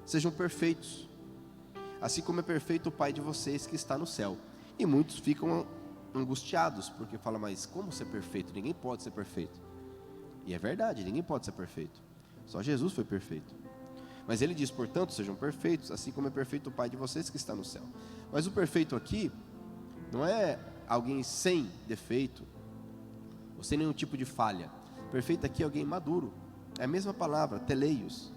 Speaker 1: sejam perfeitos, assim como é perfeito o Pai de vocês que está no céu. E muitos ficam angustiados, porque falam, mas como ser perfeito? Ninguém pode ser perfeito. E é verdade, ninguém pode ser perfeito. Só Jesus foi perfeito. Mas ele diz, portanto, sejam perfeitos, assim como é perfeito o Pai de vocês que está no céu. Mas o perfeito aqui, não é alguém sem defeito, ou sem nenhum tipo de falha. Perfeito aqui é alguém maduro. É a mesma palavra, teleios.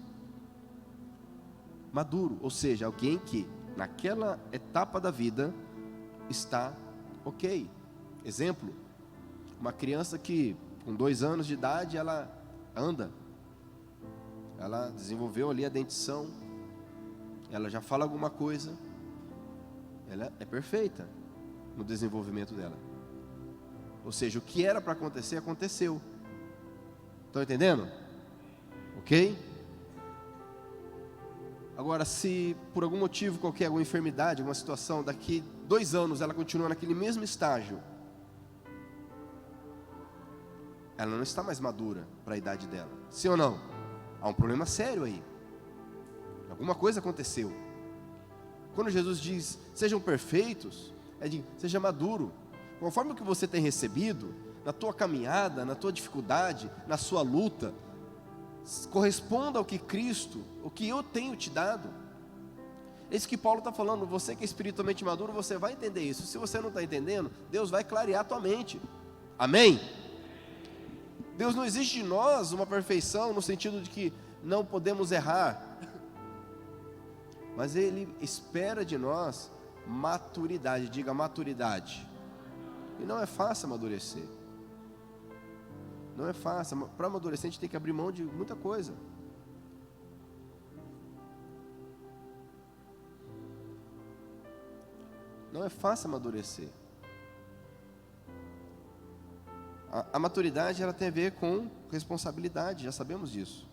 Speaker 1: Maduro, ou seja, alguém que naquela etapa da vida está ok. Exemplo, uma criança que com 2 anos de idade ela anda, ela desenvolveu ali a dentição, ela já fala alguma coisa, ela é perfeita no desenvolvimento dela. Ou seja, o que era para acontecer, aconteceu. Estão entendendo? Ok? Agora, se por algum motivo qualquer, alguma enfermidade, alguma situação, daqui 2 anos ela continua naquele mesmo estágio, ela não está mais madura para a idade dela. Sim ou não? Há um problema sério aí. Alguma coisa aconteceu. Quando Jesus diz, sejam perfeitos, é de, seja maduro. Conforme o que você tem recebido, na tua caminhada, na tua dificuldade, na sua luta, corresponda ao que Cristo, o que eu tenho te dado. É isso que Paulo está falando. Você que é espiritualmente maduro, você vai entender isso. Se você não está entendendo, Deus vai clarear a tua mente. Amém? Deus não exige de nós uma perfeição no sentido de que não podemos errar, mas Ele espera de nós maturidade. Diga maturidade. E não é fácil amadurecer. Não é fácil. Para amadurecer a gente tem que abrir mão de muita coisa. Não é fácil amadurecer. A maturidade ela tem a ver com responsabilidade, já sabemos disso.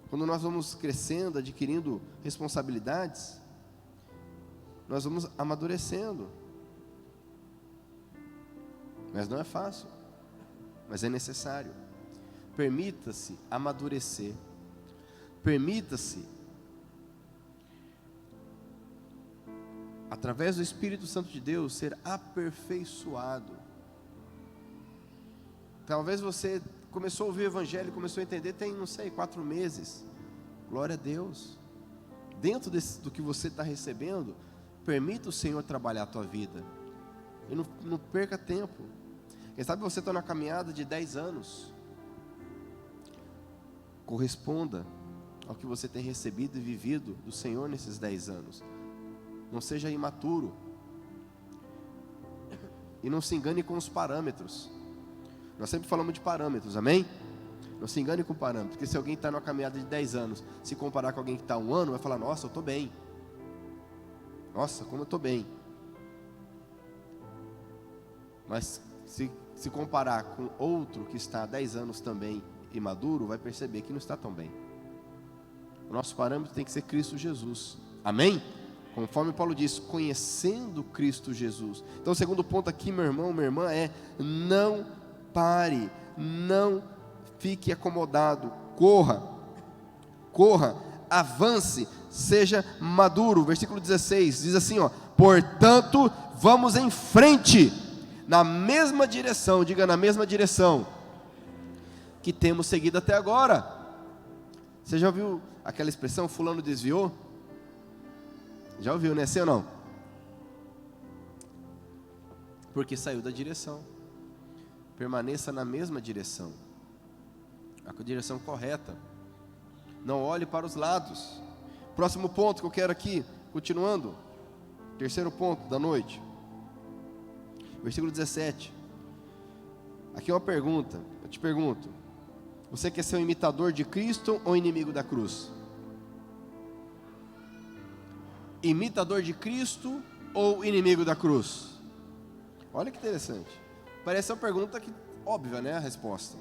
Speaker 1: Quando nós vamos crescendo, adquirindo responsabilidades, nós vamos amadurecendo. Mas não é fácil, mas é necessário. Permita-se amadurecer. Permita-se, através do Espírito Santo de Deus, ser aperfeiçoado. Talvez você começou a ouvir o Evangelho, começou a entender, tem, não sei, 4 meses. Glória a Deus. Dentro do que você está recebendo, permita o Senhor trabalhar a tua vida. E não perca tempo. Quem sabe você está na caminhada de 10 anos. Corresponda ao que você tem recebido e vivido do Senhor nesses 10 anos. Não seja imaturo. E não se engane com os parâmetros. Nós sempre falamos de parâmetros, amém? Não se engane com parâmetros, porque se alguém está numa caminhada de 10 anos, se comparar com alguém que está 1 ano, vai falar, nossa, eu estou bem. Nossa, como eu estou bem. Mas se comparar com outro que está há 10 anos também imaduro, vai perceber que não está tão bem. O nosso parâmetro tem que ser Cristo Jesus, amém? Conforme Paulo diz, conhecendo Cristo Jesus. Então o segundo ponto aqui, meu irmão, minha irmã, é não pare, não fique acomodado, corra, avance, seja maduro. Versículo 16 diz assim, ó: portanto, vamos em frente, na mesma direção, diga na mesma direção, que temos seguido até agora. Você já ouviu aquela expressão, fulano desviou? Já ouviu, né? Sim ou não? Porque saiu da direção. Permaneça na mesma direção, a direção correta. Não olhe para os lados. Próximo ponto que eu quero aqui, continuando, terceiro ponto da noite, versículo 17. Aqui é uma pergunta, eu te pergunto: você quer ser um imitador de Cristo ou inimigo da cruz? Imitador de Cristo ou inimigo da cruz? Olha que interessante. Parece uma pergunta que, óbvia, né, a resposta.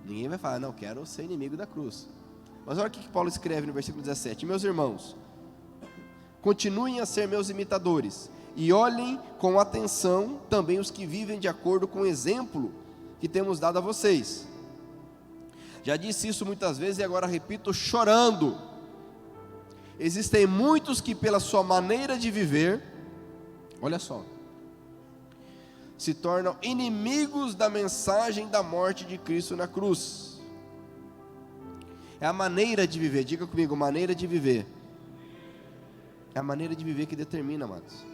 Speaker 1: Ninguém vai falar, não, quero ser inimigo da cruz. Mas olha o que Paulo escreve no versículo 17. Meus irmãos, continuem a ser meus imitadores, e olhem com atenção também os que vivem de acordo com o exemplo que temos dado a vocês. Já disse isso muitas vezes e agora repito chorando. Existem muitos que pela sua maneira de viver, olha só, se tornam inimigos da mensagem da morte de Cristo na cruz. É a maneira de viver, diga comigo, maneira de viver. É a maneira de viver que determina, amados.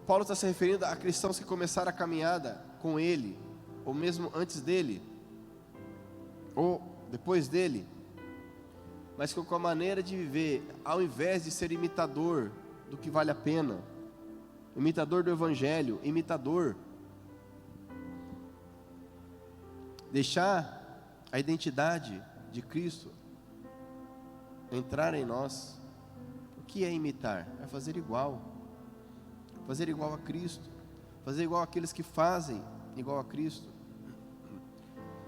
Speaker 1: Paulo está se referindo a cristãos que começaram a caminhada com ele, ou mesmo antes dele, ou depois dele, mas que com a maneira de viver, ao invés de ser imitador do que vale a pena, imitador do Evangelho, imitador, deixar a identidade de Cristo entrar em nós. O que é imitar? É fazer igual a Cristo, fazer igual àqueles que fazem igual a Cristo.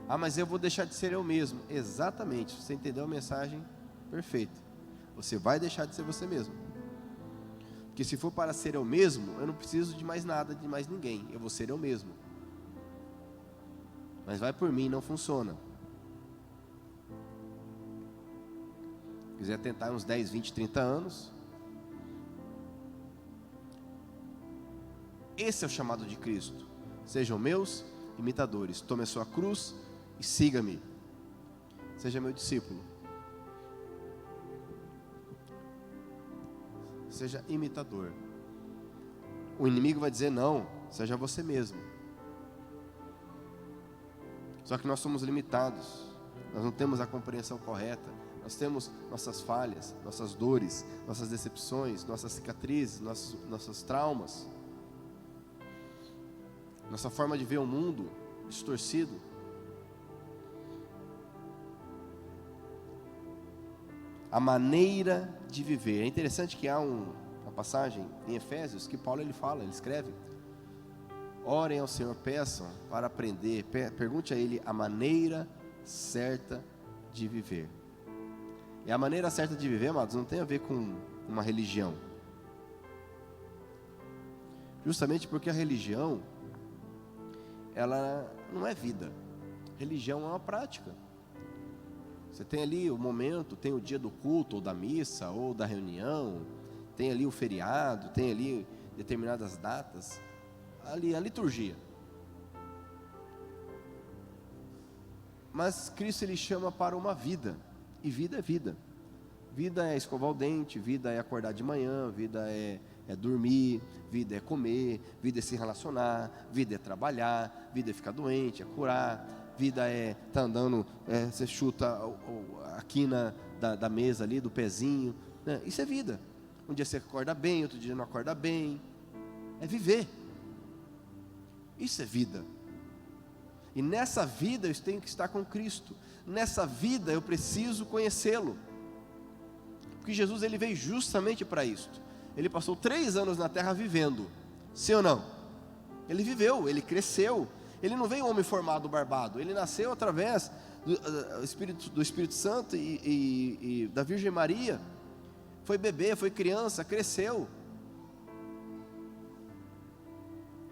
Speaker 1: Ah, mas eu vou deixar de ser eu mesmo. Exatamente, você entendeu a mensagem perfeita. Você vai deixar de ser você mesmo. Porque se for para ser eu mesmo, eu não preciso de mais nada, de mais ninguém. Eu vou ser eu mesmo. Mas vai por mim, não funciona. Se quiser tentar uns 10, 20, 30 anos. Esse é o chamado de Cristo. Sejam meus imitadores. Tome a sua cruz e siga-me. seja meu discípulo. Seja imitador. O inimigo vai dizer: não, seja você mesmo. Só que nós somos limitados, nós não temos a compreensão correta, nós temos nossas falhas, nossas dores, nossas decepções, nossas cicatrizes, nossos traumas, nossa forma de ver o mundo distorcido. A maneira de viver. É interessante que há uma passagem em Efésios que Paulo ele escreve: orem ao Senhor, peçam para aprender, pergunte a Ele a maneira certa de viver. E a maneira certa de viver, amados, não tem a ver com uma religião. Justamente porque a religião, ela não é vida. Religião é uma prática. Você tem ali o momento, tem o dia do culto, ou da missa, ou da reunião, tem ali o feriado, tem ali determinadas datas, ali a liturgia. Mas Cristo ele chama para uma vida, e vida é vida. Vida é escovar o dente, vida é acordar de manhã, vida é dormir, vida é comer, vida é se relacionar, vida é trabalhar, vida é ficar doente, é curar, vida é estar andando, você chuta a quina da mesa ali, do pezinho, né? Isso é vida. Um dia você acorda bem, outro dia não acorda bem. É viver. Isso é vida. E nessa vida eu tenho que estar com Cristo. Nessa vida eu preciso conhecê-lo. Porque Jesus ele veio justamente para isto. Ele passou 3 anos na terra vivendo. Sim ou não? Ele viveu, ele cresceu. Ele não veio homem formado barbado. Ele nasceu através do Espírito Santo e da Virgem Maria. Foi bebê, foi criança, cresceu.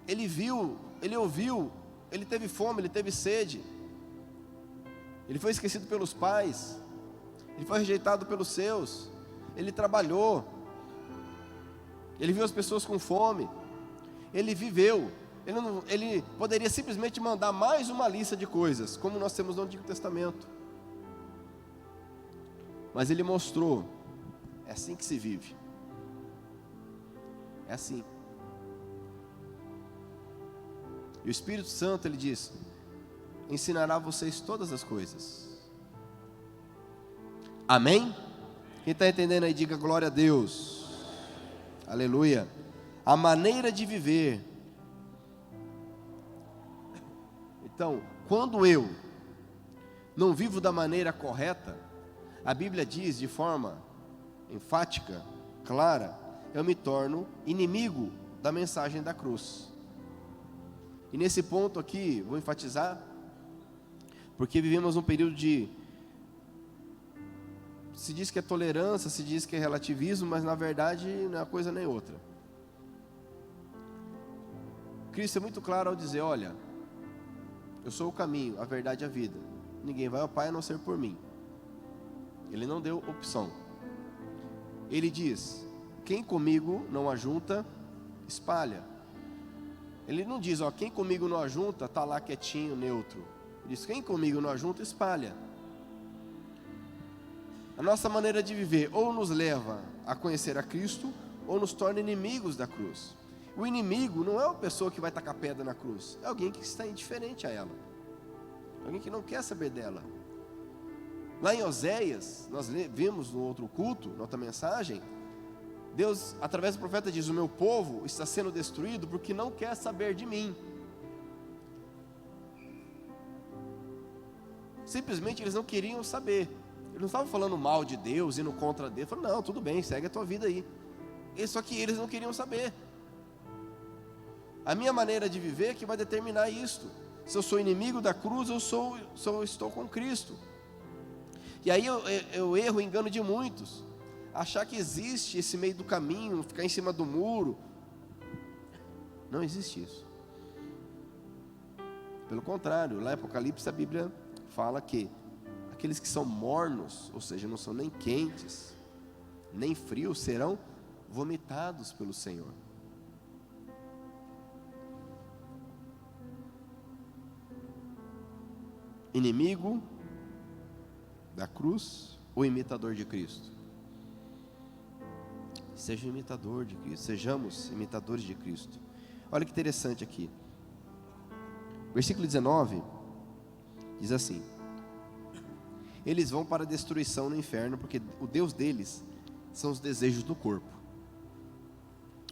Speaker 1: Ele viu, ele ouviu, ele teve fome, ele teve sede. Ele foi esquecido pelos pais. Ele foi rejeitado pelos seus. Ele trabalhou. Ele viu as pessoas com fome. Ele viveu. Ele poderia simplesmente mandar mais uma lista de coisas, como nós temos no Antigo Testamento. Mas ele mostrou, é assim que se vive. É assim. E o Espírito Santo, ele diz: ensinará a vocês todas as coisas. Amém? Quem está entendendo aí, diga glória a Deus. Aleluia. A maneira de viver. Então, quando eu não vivo da maneira correta, a Bíblia diz de forma enfática, clara, eu me torno inimigo da mensagem da cruz. E nesse ponto aqui, vou enfatizar, porque vivemos um período se diz que é tolerância, se diz que é relativismo, mas na verdade não é uma coisa nem outra. Cristo é muito claro ao dizer: olha, eu sou o caminho, a verdade e a vida. Ninguém vai ao Pai a não ser por mim. Ele não deu opção. Ele diz: quem comigo não ajunta, espalha. Ele não diz: ó, quem comigo não ajunta, está lá quietinho, neutro. Ele diz: quem comigo não ajunta, espalha. A nossa maneira de viver ou nos leva a conhecer a Cristo, ou nos torna inimigos da cruz. O inimigo não é uma pessoa que vai tacar pedra na cruz, é alguém que está indiferente a ela, alguém que não quer saber dela. Lá em Oséias, nós vimos no outro culto, na outra mensagem, Deus, através do profeta, diz: o meu povo está sendo destruído porque não quer saber de mim. Simplesmente eles não queriam saber. Eles não estavam falando mal de Deus, indo contra Deus. Falaram: não, tudo bem, segue a tua vida aí. Só que eles não queriam saber. A minha maneira de viver é que vai determinar isto. Se eu sou inimigo da cruz, eu estou com Cristo. E aí eu erro, engano de muitos. Achar que existe esse meio do caminho, ficar em cima do muro. Não existe isso. Pelo contrário, lá em Apocalipse a Bíblia fala que aqueles que são mornos, ou seja, não são nem quentes, nem frios, serão vomitados pelo Senhor. Inimigo da cruz ou imitador de Cristo? Seja imitador de Cristo, sejamos imitadores de Cristo. Olha que interessante aqui. Versículo 19 diz assim: eles vão para a destruição no inferno, porque o Deus deles são os desejos do corpo.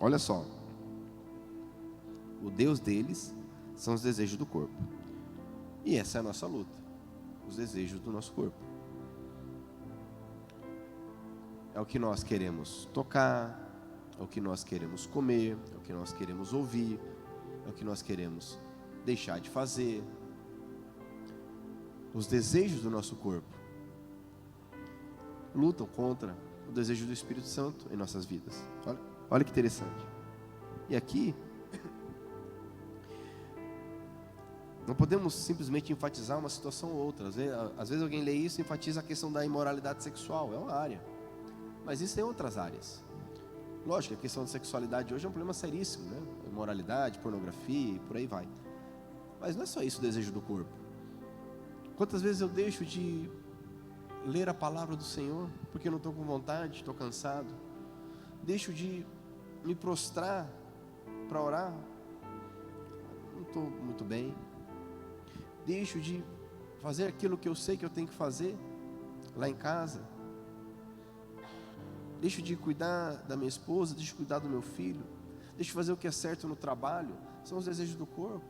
Speaker 1: Olha só, o Deus deles são os desejos do corpo. E essa é a nossa luta, os desejos do nosso corpo. É o que nós queremos tocar, é o que nós queremos comer, é o que nós queremos ouvir, é o que nós queremos deixar de fazer. Os desejos do nosso corpo lutam contra o desejo do Espírito Santo em nossas vidas. Olha que interessante. E aqui não podemos simplesmente enfatizar uma situação ou outra. Às vezes alguém lê isso e enfatiza a questão da imoralidade sexual. É uma área, mas isso tem outras áreas. Lógico que a questão da sexualidade hoje é um problema seríssimo, né? Imoralidade, pornografia e por aí vai. Mas não é só isso o desejo do corpo. Quantas vezes eu deixo de ler a palavra do Senhor porque eu não estou com vontade, estou cansado. Deixo de me prostrar para orar, não estou muito bem. Deixo de fazer aquilo que eu sei que eu tenho que fazer lá em casa. Deixo de cuidar da minha esposa, deixo de cuidar do meu filho, deixo de fazer o que é certo no trabalho. São os desejos do corpo.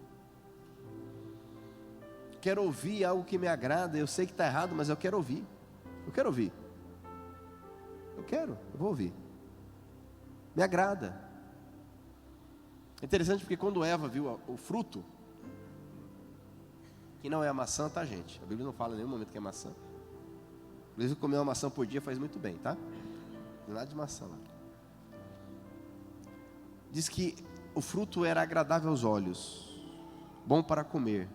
Speaker 1: Quero ouvir algo que me agrada. Eu sei que está errado, mas eu quero ouvir. Eu quero ouvir. Eu vou ouvir. Me agrada. É interessante porque quando Eva viu o fruto, que não é a maçã, tá, gente? A Bíblia não fala em nenhum momento que é maçã. Inclusive comer uma maçã por dia faz muito bem, tá? Não é nada de maçã lá. Diz que o fruto era agradável aos olhos, bom para comer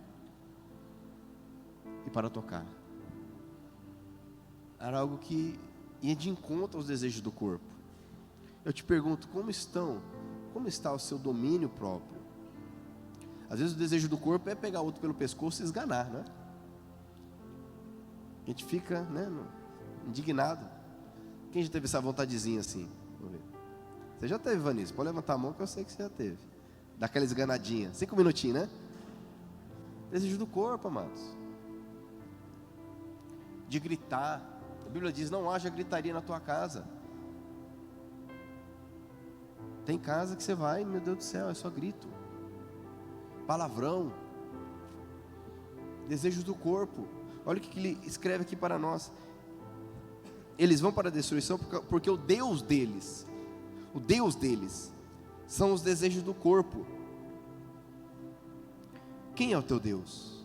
Speaker 1: e para tocar. Era algo que ia de encontro aos desejos do corpo. Eu te pergunto, como está o seu domínio próprio? Às vezes o desejo do corpo é pegar outro pelo pescoço e esganar, né? A gente fica, né, indignado. Quem já teve essa vontadezinha assim? Vamos ver. Você já teve, Vanessa? Pode levantar a mão que eu sei que você já teve. Dá aquela esganadinha, 5 minutinhos, né? Desejo do corpo, amados. De gritar. A Bíblia diz, não haja gritaria na tua casa. Tem casa que você vai, meu Deus do céu, é só grito. Palavrão. Desejos do corpo. Olha o que ele escreve aqui para nós. Eles vão para a destruição porque o Deus deles são os desejos do corpo. Quem é o teu Deus?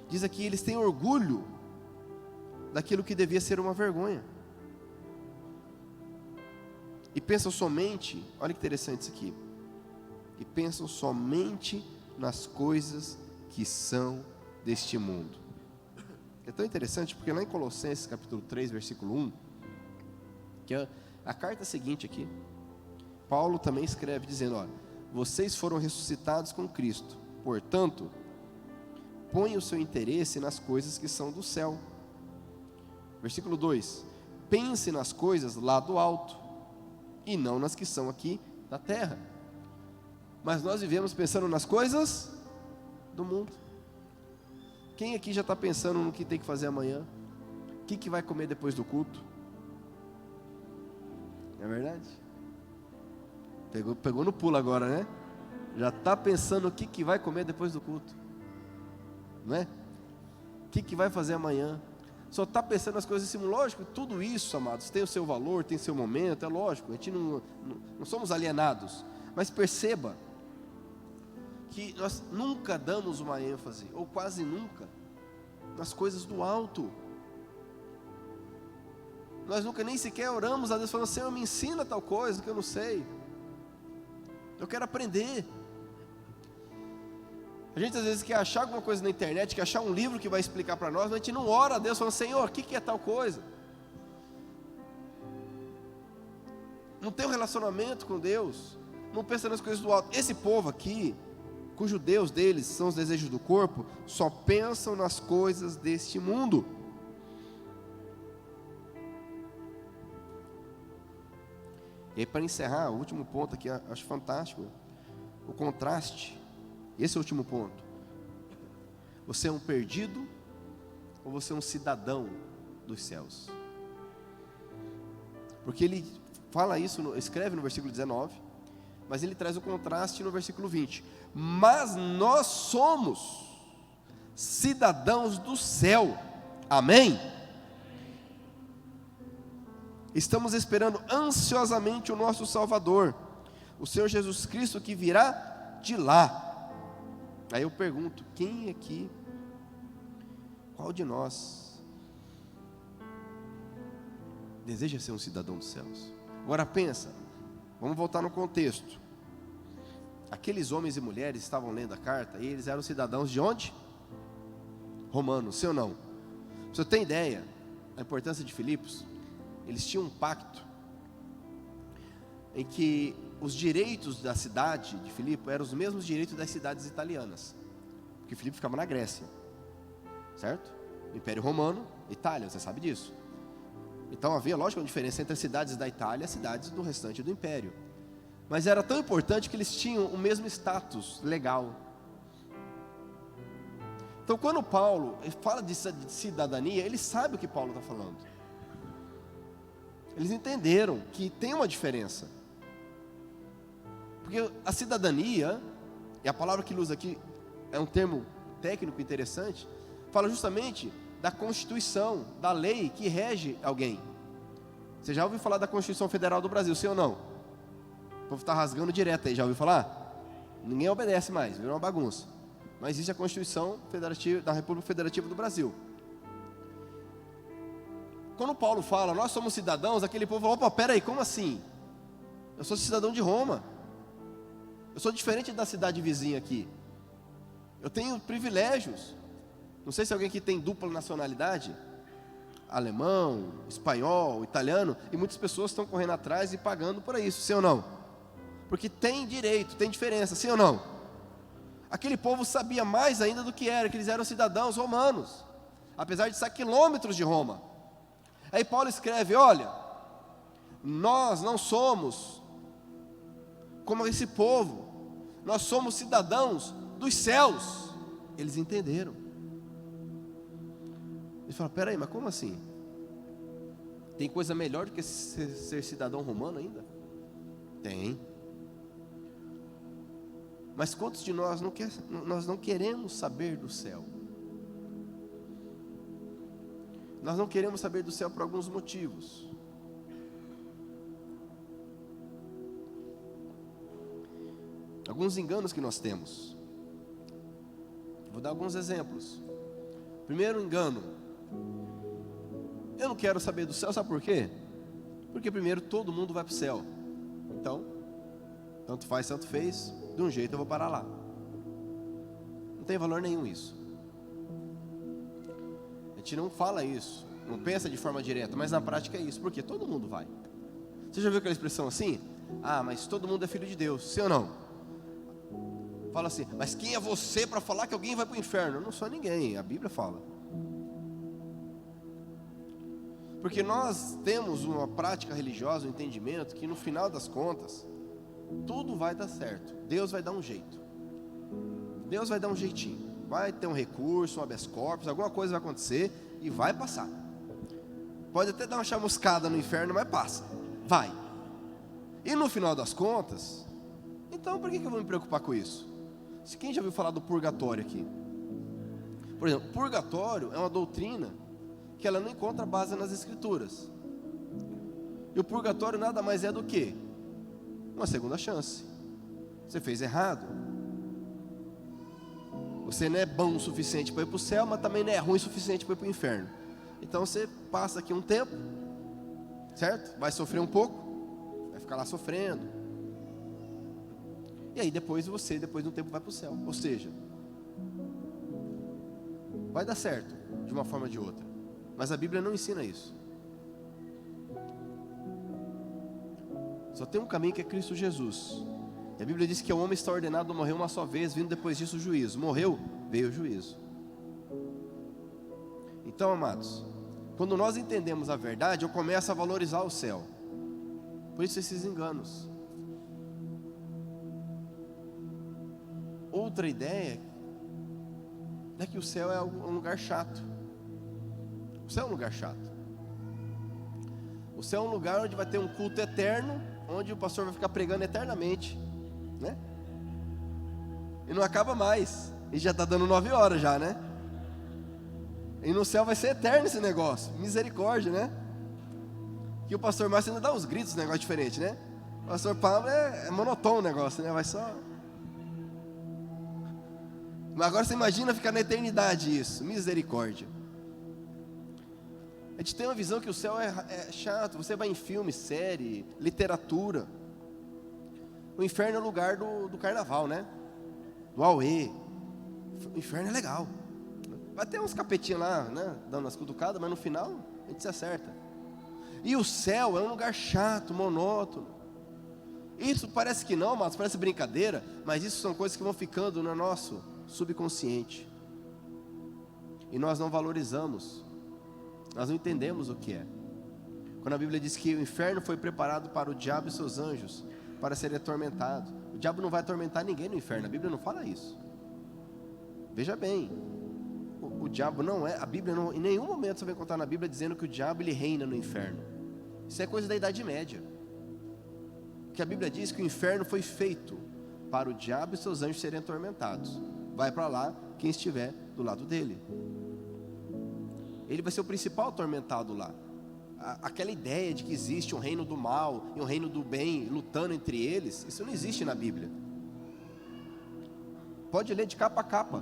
Speaker 1: Diz aqui, eles têm orgulho daquilo que devia ser uma vergonha. E pensam somente, olha que interessante isso aqui. E pensam somente nas coisas que são deste mundo. É tão interessante porque lá em Colossenses capítulo 3, versículo 1, que é a carta seguinte aqui, Paulo também escreve dizendo, olha, vocês foram ressuscitados com Cristo, portanto, põe o seu interesse nas coisas que são do céu. Versículo 2, pense nas coisas lá do alto, e não nas que são aqui da terra. Mas nós vivemos pensando nas coisas do mundo. Quem aqui já está pensando no que tem que fazer amanhã? O que vai comer depois do culto? Não é verdade? Pegou no pulo agora, né? Já está pensando o que vai comer depois do culto, não é? O que vai fazer amanhã? Só está pensando nas coisas assim, lógico, tudo isso, amados, tem o seu valor, tem seu momento, é lógico, a gente não somos alienados, mas perceba que nós nunca damos uma ênfase, ou quase nunca, nas coisas do alto. Nós nunca nem sequer oramos a Deus falando, Senhor, me ensina tal coisa que eu não sei, eu quero aprender. A gente às vezes quer achar alguma coisa na internet, quer achar um livro que vai explicar para nós, mas a gente não ora a Deus falando, Senhor, o que é tal coisa? Não tem um relacionamento com Deus, não pensa nas coisas do alto. Esse povo aqui, cujo Deus deles são os desejos do corpo, só pensam nas coisas deste mundo. E aí, para encerrar, o último ponto aqui, eu acho fantástico, o contraste. Esse é o último ponto. Você é um perdido ou você é um cidadão dos céus? Porque ele fala isso, escreve no versículo 19, mas ele traz o contraste no versículo 20. Mas nós somos cidadãos do céu. Amém? Estamos esperando ansiosamente o nosso Salvador, o Senhor Jesus Cristo, que virá de lá. Aí eu pergunto, quem aqui, qual de nós deseja ser um cidadão dos céus? Agora pensa, vamos voltar no contexto. Aqueles homens e mulheres estavam lendo a carta e eles eram cidadãos de onde? Romanos, sim ou não? Pra você ter ideia da importância de Filipos, eles tinham um pacto em que os direitos da cidade de Filipe eram os mesmos direitos das cidades italianas, porque Filipe ficava na Grécia, certo? Império Romano, Itália, você sabe disso. Então havia, lógico, uma diferença entre as cidades da Itália e as cidades do restante do Império, mas era tão importante que eles tinham o mesmo status legal. Então quando Paulo fala de cidadania, ele sabe o que Paulo está falando. Eles entenderam que tem uma diferença, porque a cidadania, e a palavra que ele usa aqui é um termo técnico interessante, fala justamente da Constituição, da lei que rege alguém. Você já ouviu falar da Constituição Federal do Brasil, sim ou não? O povo está rasgando direto aí, já ouviu falar? Ninguém obedece mais, virou uma bagunça. Mas existe a Constituição Federativa da República Federativa do Brasil. Quando Paulo fala, nós somos cidadãos, aquele povo fala, opa, peraí, como assim? Eu sou cidadão de Roma. Eu sou diferente da cidade vizinha aqui. Eu tenho privilégios. Não sei se alguém aqui tem dupla nacionalidade. Alemão, espanhol, italiano. E muitas pessoas estão correndo atrás e pagando por isso, sim ou não? Porque tem direito, tem diferença, sim ou não? Aquele povo sabia mais ainda do que era, que eles eram cidadãos romanos, apesar de estar a quilômetros de Roma. Aí Paulo escreve, olha, nós não somos como esse povo, nós somos cidadãos dos céus. Eles entenderam. Eles falam, peraí, mas como assim? Tem coisa melhor do que ser cidadão romano ainda? Tem. Mas quantos de nós não queremos saber do céu? Nós não queremos saber do céu por alguns motivos. Alguns enganos que nós temos. Vou dar alguns exemplos. Primeiro engano. Eu não quero saber do céu, sabe por quê? Porque primeiro todo mundo vai para o céu. Então, tanto faz, tanto fez, de um jeito eu vou parar lá. Não tem valor nenhum isso. A gente não fala isso, não pensa de forma direta, mas na prática é isso, porque todo mundo vai. Você já viu aquela expressão assim? Ah, mas todo mundo é filho de Deus, sim ou não? Fala assim, mas quem é você para falar que alguém vai para o inferno? Eu não sou ninguém, a Bíblia fala. Porque nós temos uma prática religiosa, um entendimento, que no final das contas, tudo vai dar certo. Deus vai dar um jeito. Deus vai dar um jeitinho. Vai ter um recurso, um habeas corpus, alguma coisa vai acontecer e vai passar. Pode até dar uma chamuscada no inferno, mas passa. Vai. E no final das contas, então por que eu vou me preocupar com isso? Quem já ouviu falar do purgatório aqui? Por exemplo, purgatório é uma doutrina que ela não encontra base nas escrituras. E o purgatório nada mais é do que uma segunda chance. Você fez errado, você não é bom o suficiente para ir para o céu, mas também não é ruim o suficiente para ir para o inferno. Então você passa aqui um tempo, certo? Vai sofrer um pouco, vai ficar lá sofrendo, e aí depois de um tempo vai para o céu. Ou seja, vai dar certo de uma forma ou de outra, mas a Bíblia não ensina isso. Só tem um caminho, que é Cristo Jesus. E a Bíblia diz que o homem está ordenado a morrer uma só vez, vindo depois disso o juízo. Morreu, veio o juízo. Então, amados, quando nós entendemos a verdade, eu começo a valorizar o céu. Por isso esses enganos. Outra ideia é que o céu é um lugar chato. O céu é um lugar chato. O céu é um lugar onde vai ter um culto eterno, onde o pastor vai ficar pregando eternamente, né? E não acaba mais. E já está dando 9 horas já, né? E no céu vai ser eterno esse negócio. Misericórdia, né? Que o pastor Márcio ainda dá uns gritos, um negócio diferente, né? O pastor Pablo é monotônico o negócio, né? Vai só... Mas agora você imagina ficar na eternidade isso. Misericórdia. A gente tem uma visão que o céu é chato. Você vai em filme, série, literatura. O inferno é o lugar do carnaval, né? Do auê. O inferno é legal. Vai ter uns capetinhos lá, né? Dando as cutucadas, mas no final a gente se acerta. E o céu é um lugar chato, monótono. Isso parece que não, mas parece brincadeira. Mas isso são coisas que vão ficando no nosso subconsciente. E nós não valorizamos. Nós não entendemos o que é. Quando a Bíblia diz que o inferno foi preparado para o diabo e seus anjos, para serem atormentados. O diabo não vai atormentar ninguém no inferno. A Bíblia não fala isso. Veja bem. O diabo não é... A Bíblia não... Em nenhum momento você vai encontrar na Bíblia dizendo que o diabo ele reina no inferno. Isso é coisa da Idade Média. Que a Bíblia diz que o inferno foi feito para o diabo e seus anjos serem atormentados. Vai para lá quem estiver do lado dele. Ele vai ser o principal atormentado lá. Aquela ideia de que existe um reino do mal e um reino do bem lutando entre eles, isso não existe na Bíblia. Pode ler de capa a capa.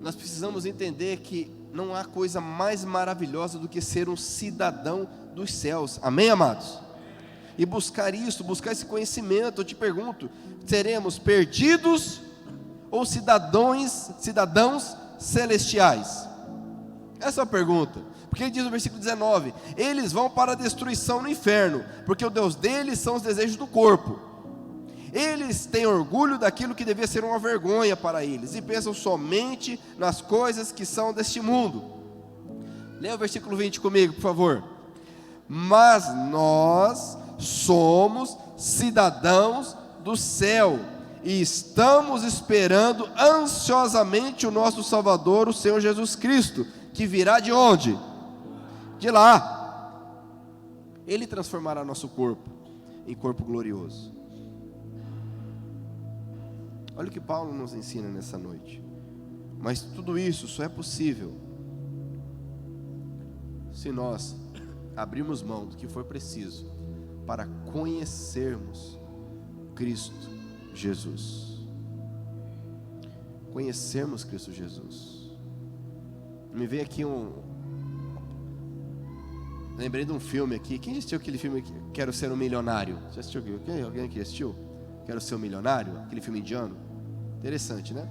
Speaker 1: Nós precisamos entender que não há coisa mais maravilhosa do que ser um cidadão dos céus. Amém, amados? E buscar isso, buscar esse conhecimento. Eu te pergunto, seremos perdidos ou cidadãos celestiais? Essa é a pergunta. Porque ele diz no versículo 19: eles vão para a destruição no inferno, porque o Deus deles são os desejos do corpo. Eles têm orgulho daquilo que devia ser uma vergonha para eles, e pensam somente nas coisas que são deste mundo. Leia o versículo 20 comigo, por favor. Mas nós somos cidadãos do céu, e estamos esperando ansiosamente o nosso Salvador, o Senhor Jesus Cristo, que virá de onde? De lá. Ele transformará nosso corpo em corpo glorioso. Olha o que Paulo nos ensina nessa noite. Mas tudo isso só é possível se nós abrirmos mão do que for preciso para conhecermos Cristo Jesus. Conhecermos Cristo Jesus. Me veio aqui lembrei de um filme aqui. Quem já assistiu aquele filme Quero Ser um Milionário? Já assistiu aqui? Alguém aqui assistiu? Quero Ser um Milionário? Aquele filme indiano. Interessante, né?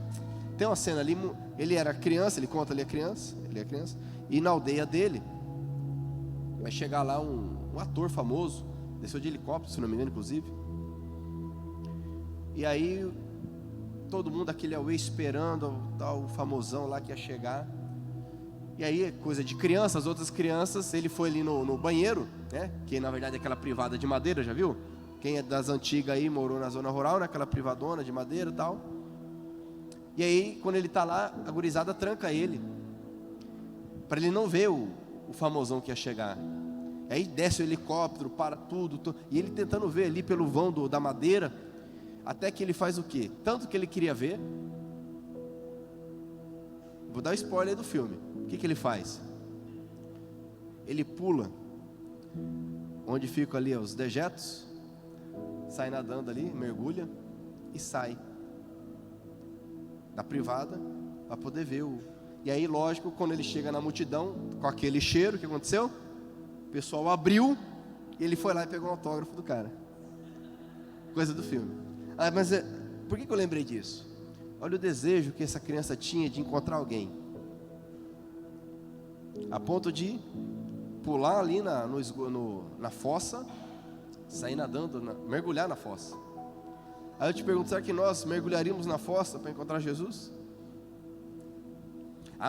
Speaker 1: Tem uma cena ali, ele era criança, ele conta ali ele é criança, e na aldeia dele vai chegar lá um ator famoso, desceu de helicóptero, se não me engano, inclusive. E aí todo mundo aquele auê esperando o famosão lá que ia chegar. E aí, coisa de criança, as outras crianças, ele foi ali no banheiro, né? Que na verdade é aquela privada de madeira, já viu? Quem é das antigas aí, morou na zona rural, naquela privadona de madeira e tal. E aí, quando ele está lá, a gurizada tranca ele, para ele não ver o famosão que ia chegar. Aí desce o helicóptero, para tudo, e ele tentando ver ali pelo vão da madeira, até que ele faz o quê? Tanto que ele queria ver. Vou dar um spoiler do filme. O que ele faz? Ele pula onde ficam ali os dejetos, sai nadando ali, mergulha e sai da privada para poder ver E aí, lógico, quando ele chega na multidão com aquele cheiro, o que aconteceu? O pessoal abriu e ele foi lá e pegou um autógrafo do cara. Coisa do filme. Mas por que eu lembrei disso? Olha o desejo que essa criança tinha de encontrar alguém, a ponto de pular ali na fossa, sair nadando, mergulhar na fossa. Aí eu te pergunto, será que nós mergulharíamos na fossa para encontrar Jesus?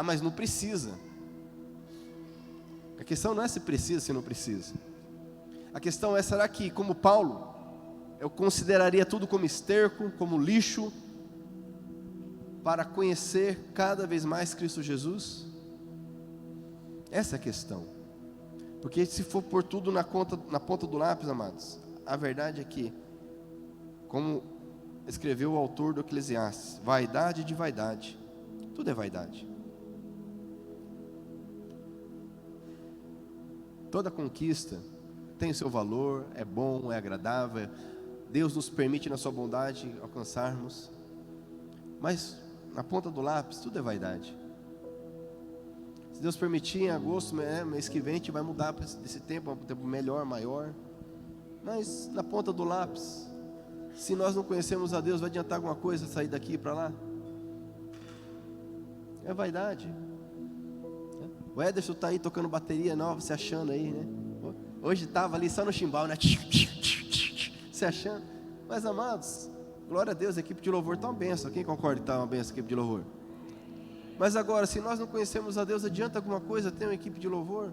Speaker 1: Mas não precisa. A questão não é se precisa, se não precisa. A questão é, será que, como Paulo, eu consideraria tudo como esterco, como lixo, para conhecer cada vez mais Cristo Jesus? Essa é a questão. Porque se for pôr tudo na ponta do lápis, amados, a verdade é que, como escreveu o autor do Eclesiastes, vaidade de vaidade, tudo é vaidade. Toda conquista tem o seu valor, é bom, é agradável, Deus nos permite na sua bondade alcançarmos, mas na ponta do lápis tudo é vaidade. Se Deus permitir, em agosto, mês que vem, a gente vai mudar para esse tempo, um tempo melhor, maior, mas na ponta do lápis, se nós não conhecemos a Deus, vai adiantar alguma coisa sair daqui para lá? É vaidade. O Ederson está aí tocando bateria nova, se achando aí, né? Hoje estava ali só no chimbal, né? Se achando. Mas, amados, glória a Deus, a equipe de louvor está uma benção. Quem concorda que está uma benção a equipe de louvor? Mas agora, se nós não conhecemos a Deus, adianta alguma coisa ter uma equipe de louvor?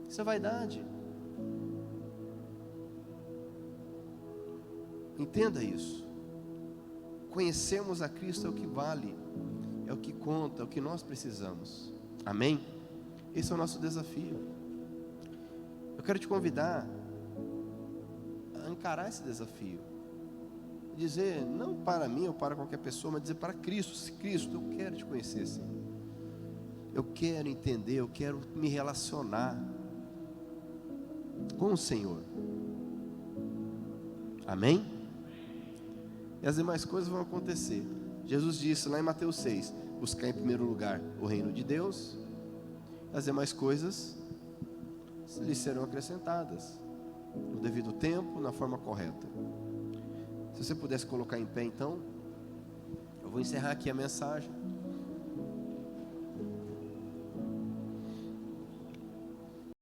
Speaker 1: Isso é vaidade. Entenda isso. Conhecermos a Cristo é o que vale, é o que conta, é o que nós precisamos. Amém? Esse é o nosso desafio. Eu quero te convidar a encarar esse desafio. Dizer, não para mim ou para qualquer pessoa, mas dizer para Cristo: Cristo, eu quero te conhecer, Senhor. Eu quero entender, eu quero me relacionar com o Senhor. Amém? E as demais coisas vão acontecer. Jesus disse lá em Mateus 6, buscar em primeiro lugar o reino de Deus, as demais coisas lhes serão acrescentadas no devido tempo, na forma correta. Se você pudesse colocar em pé, então, eu vou encerrar aqui a mensagem.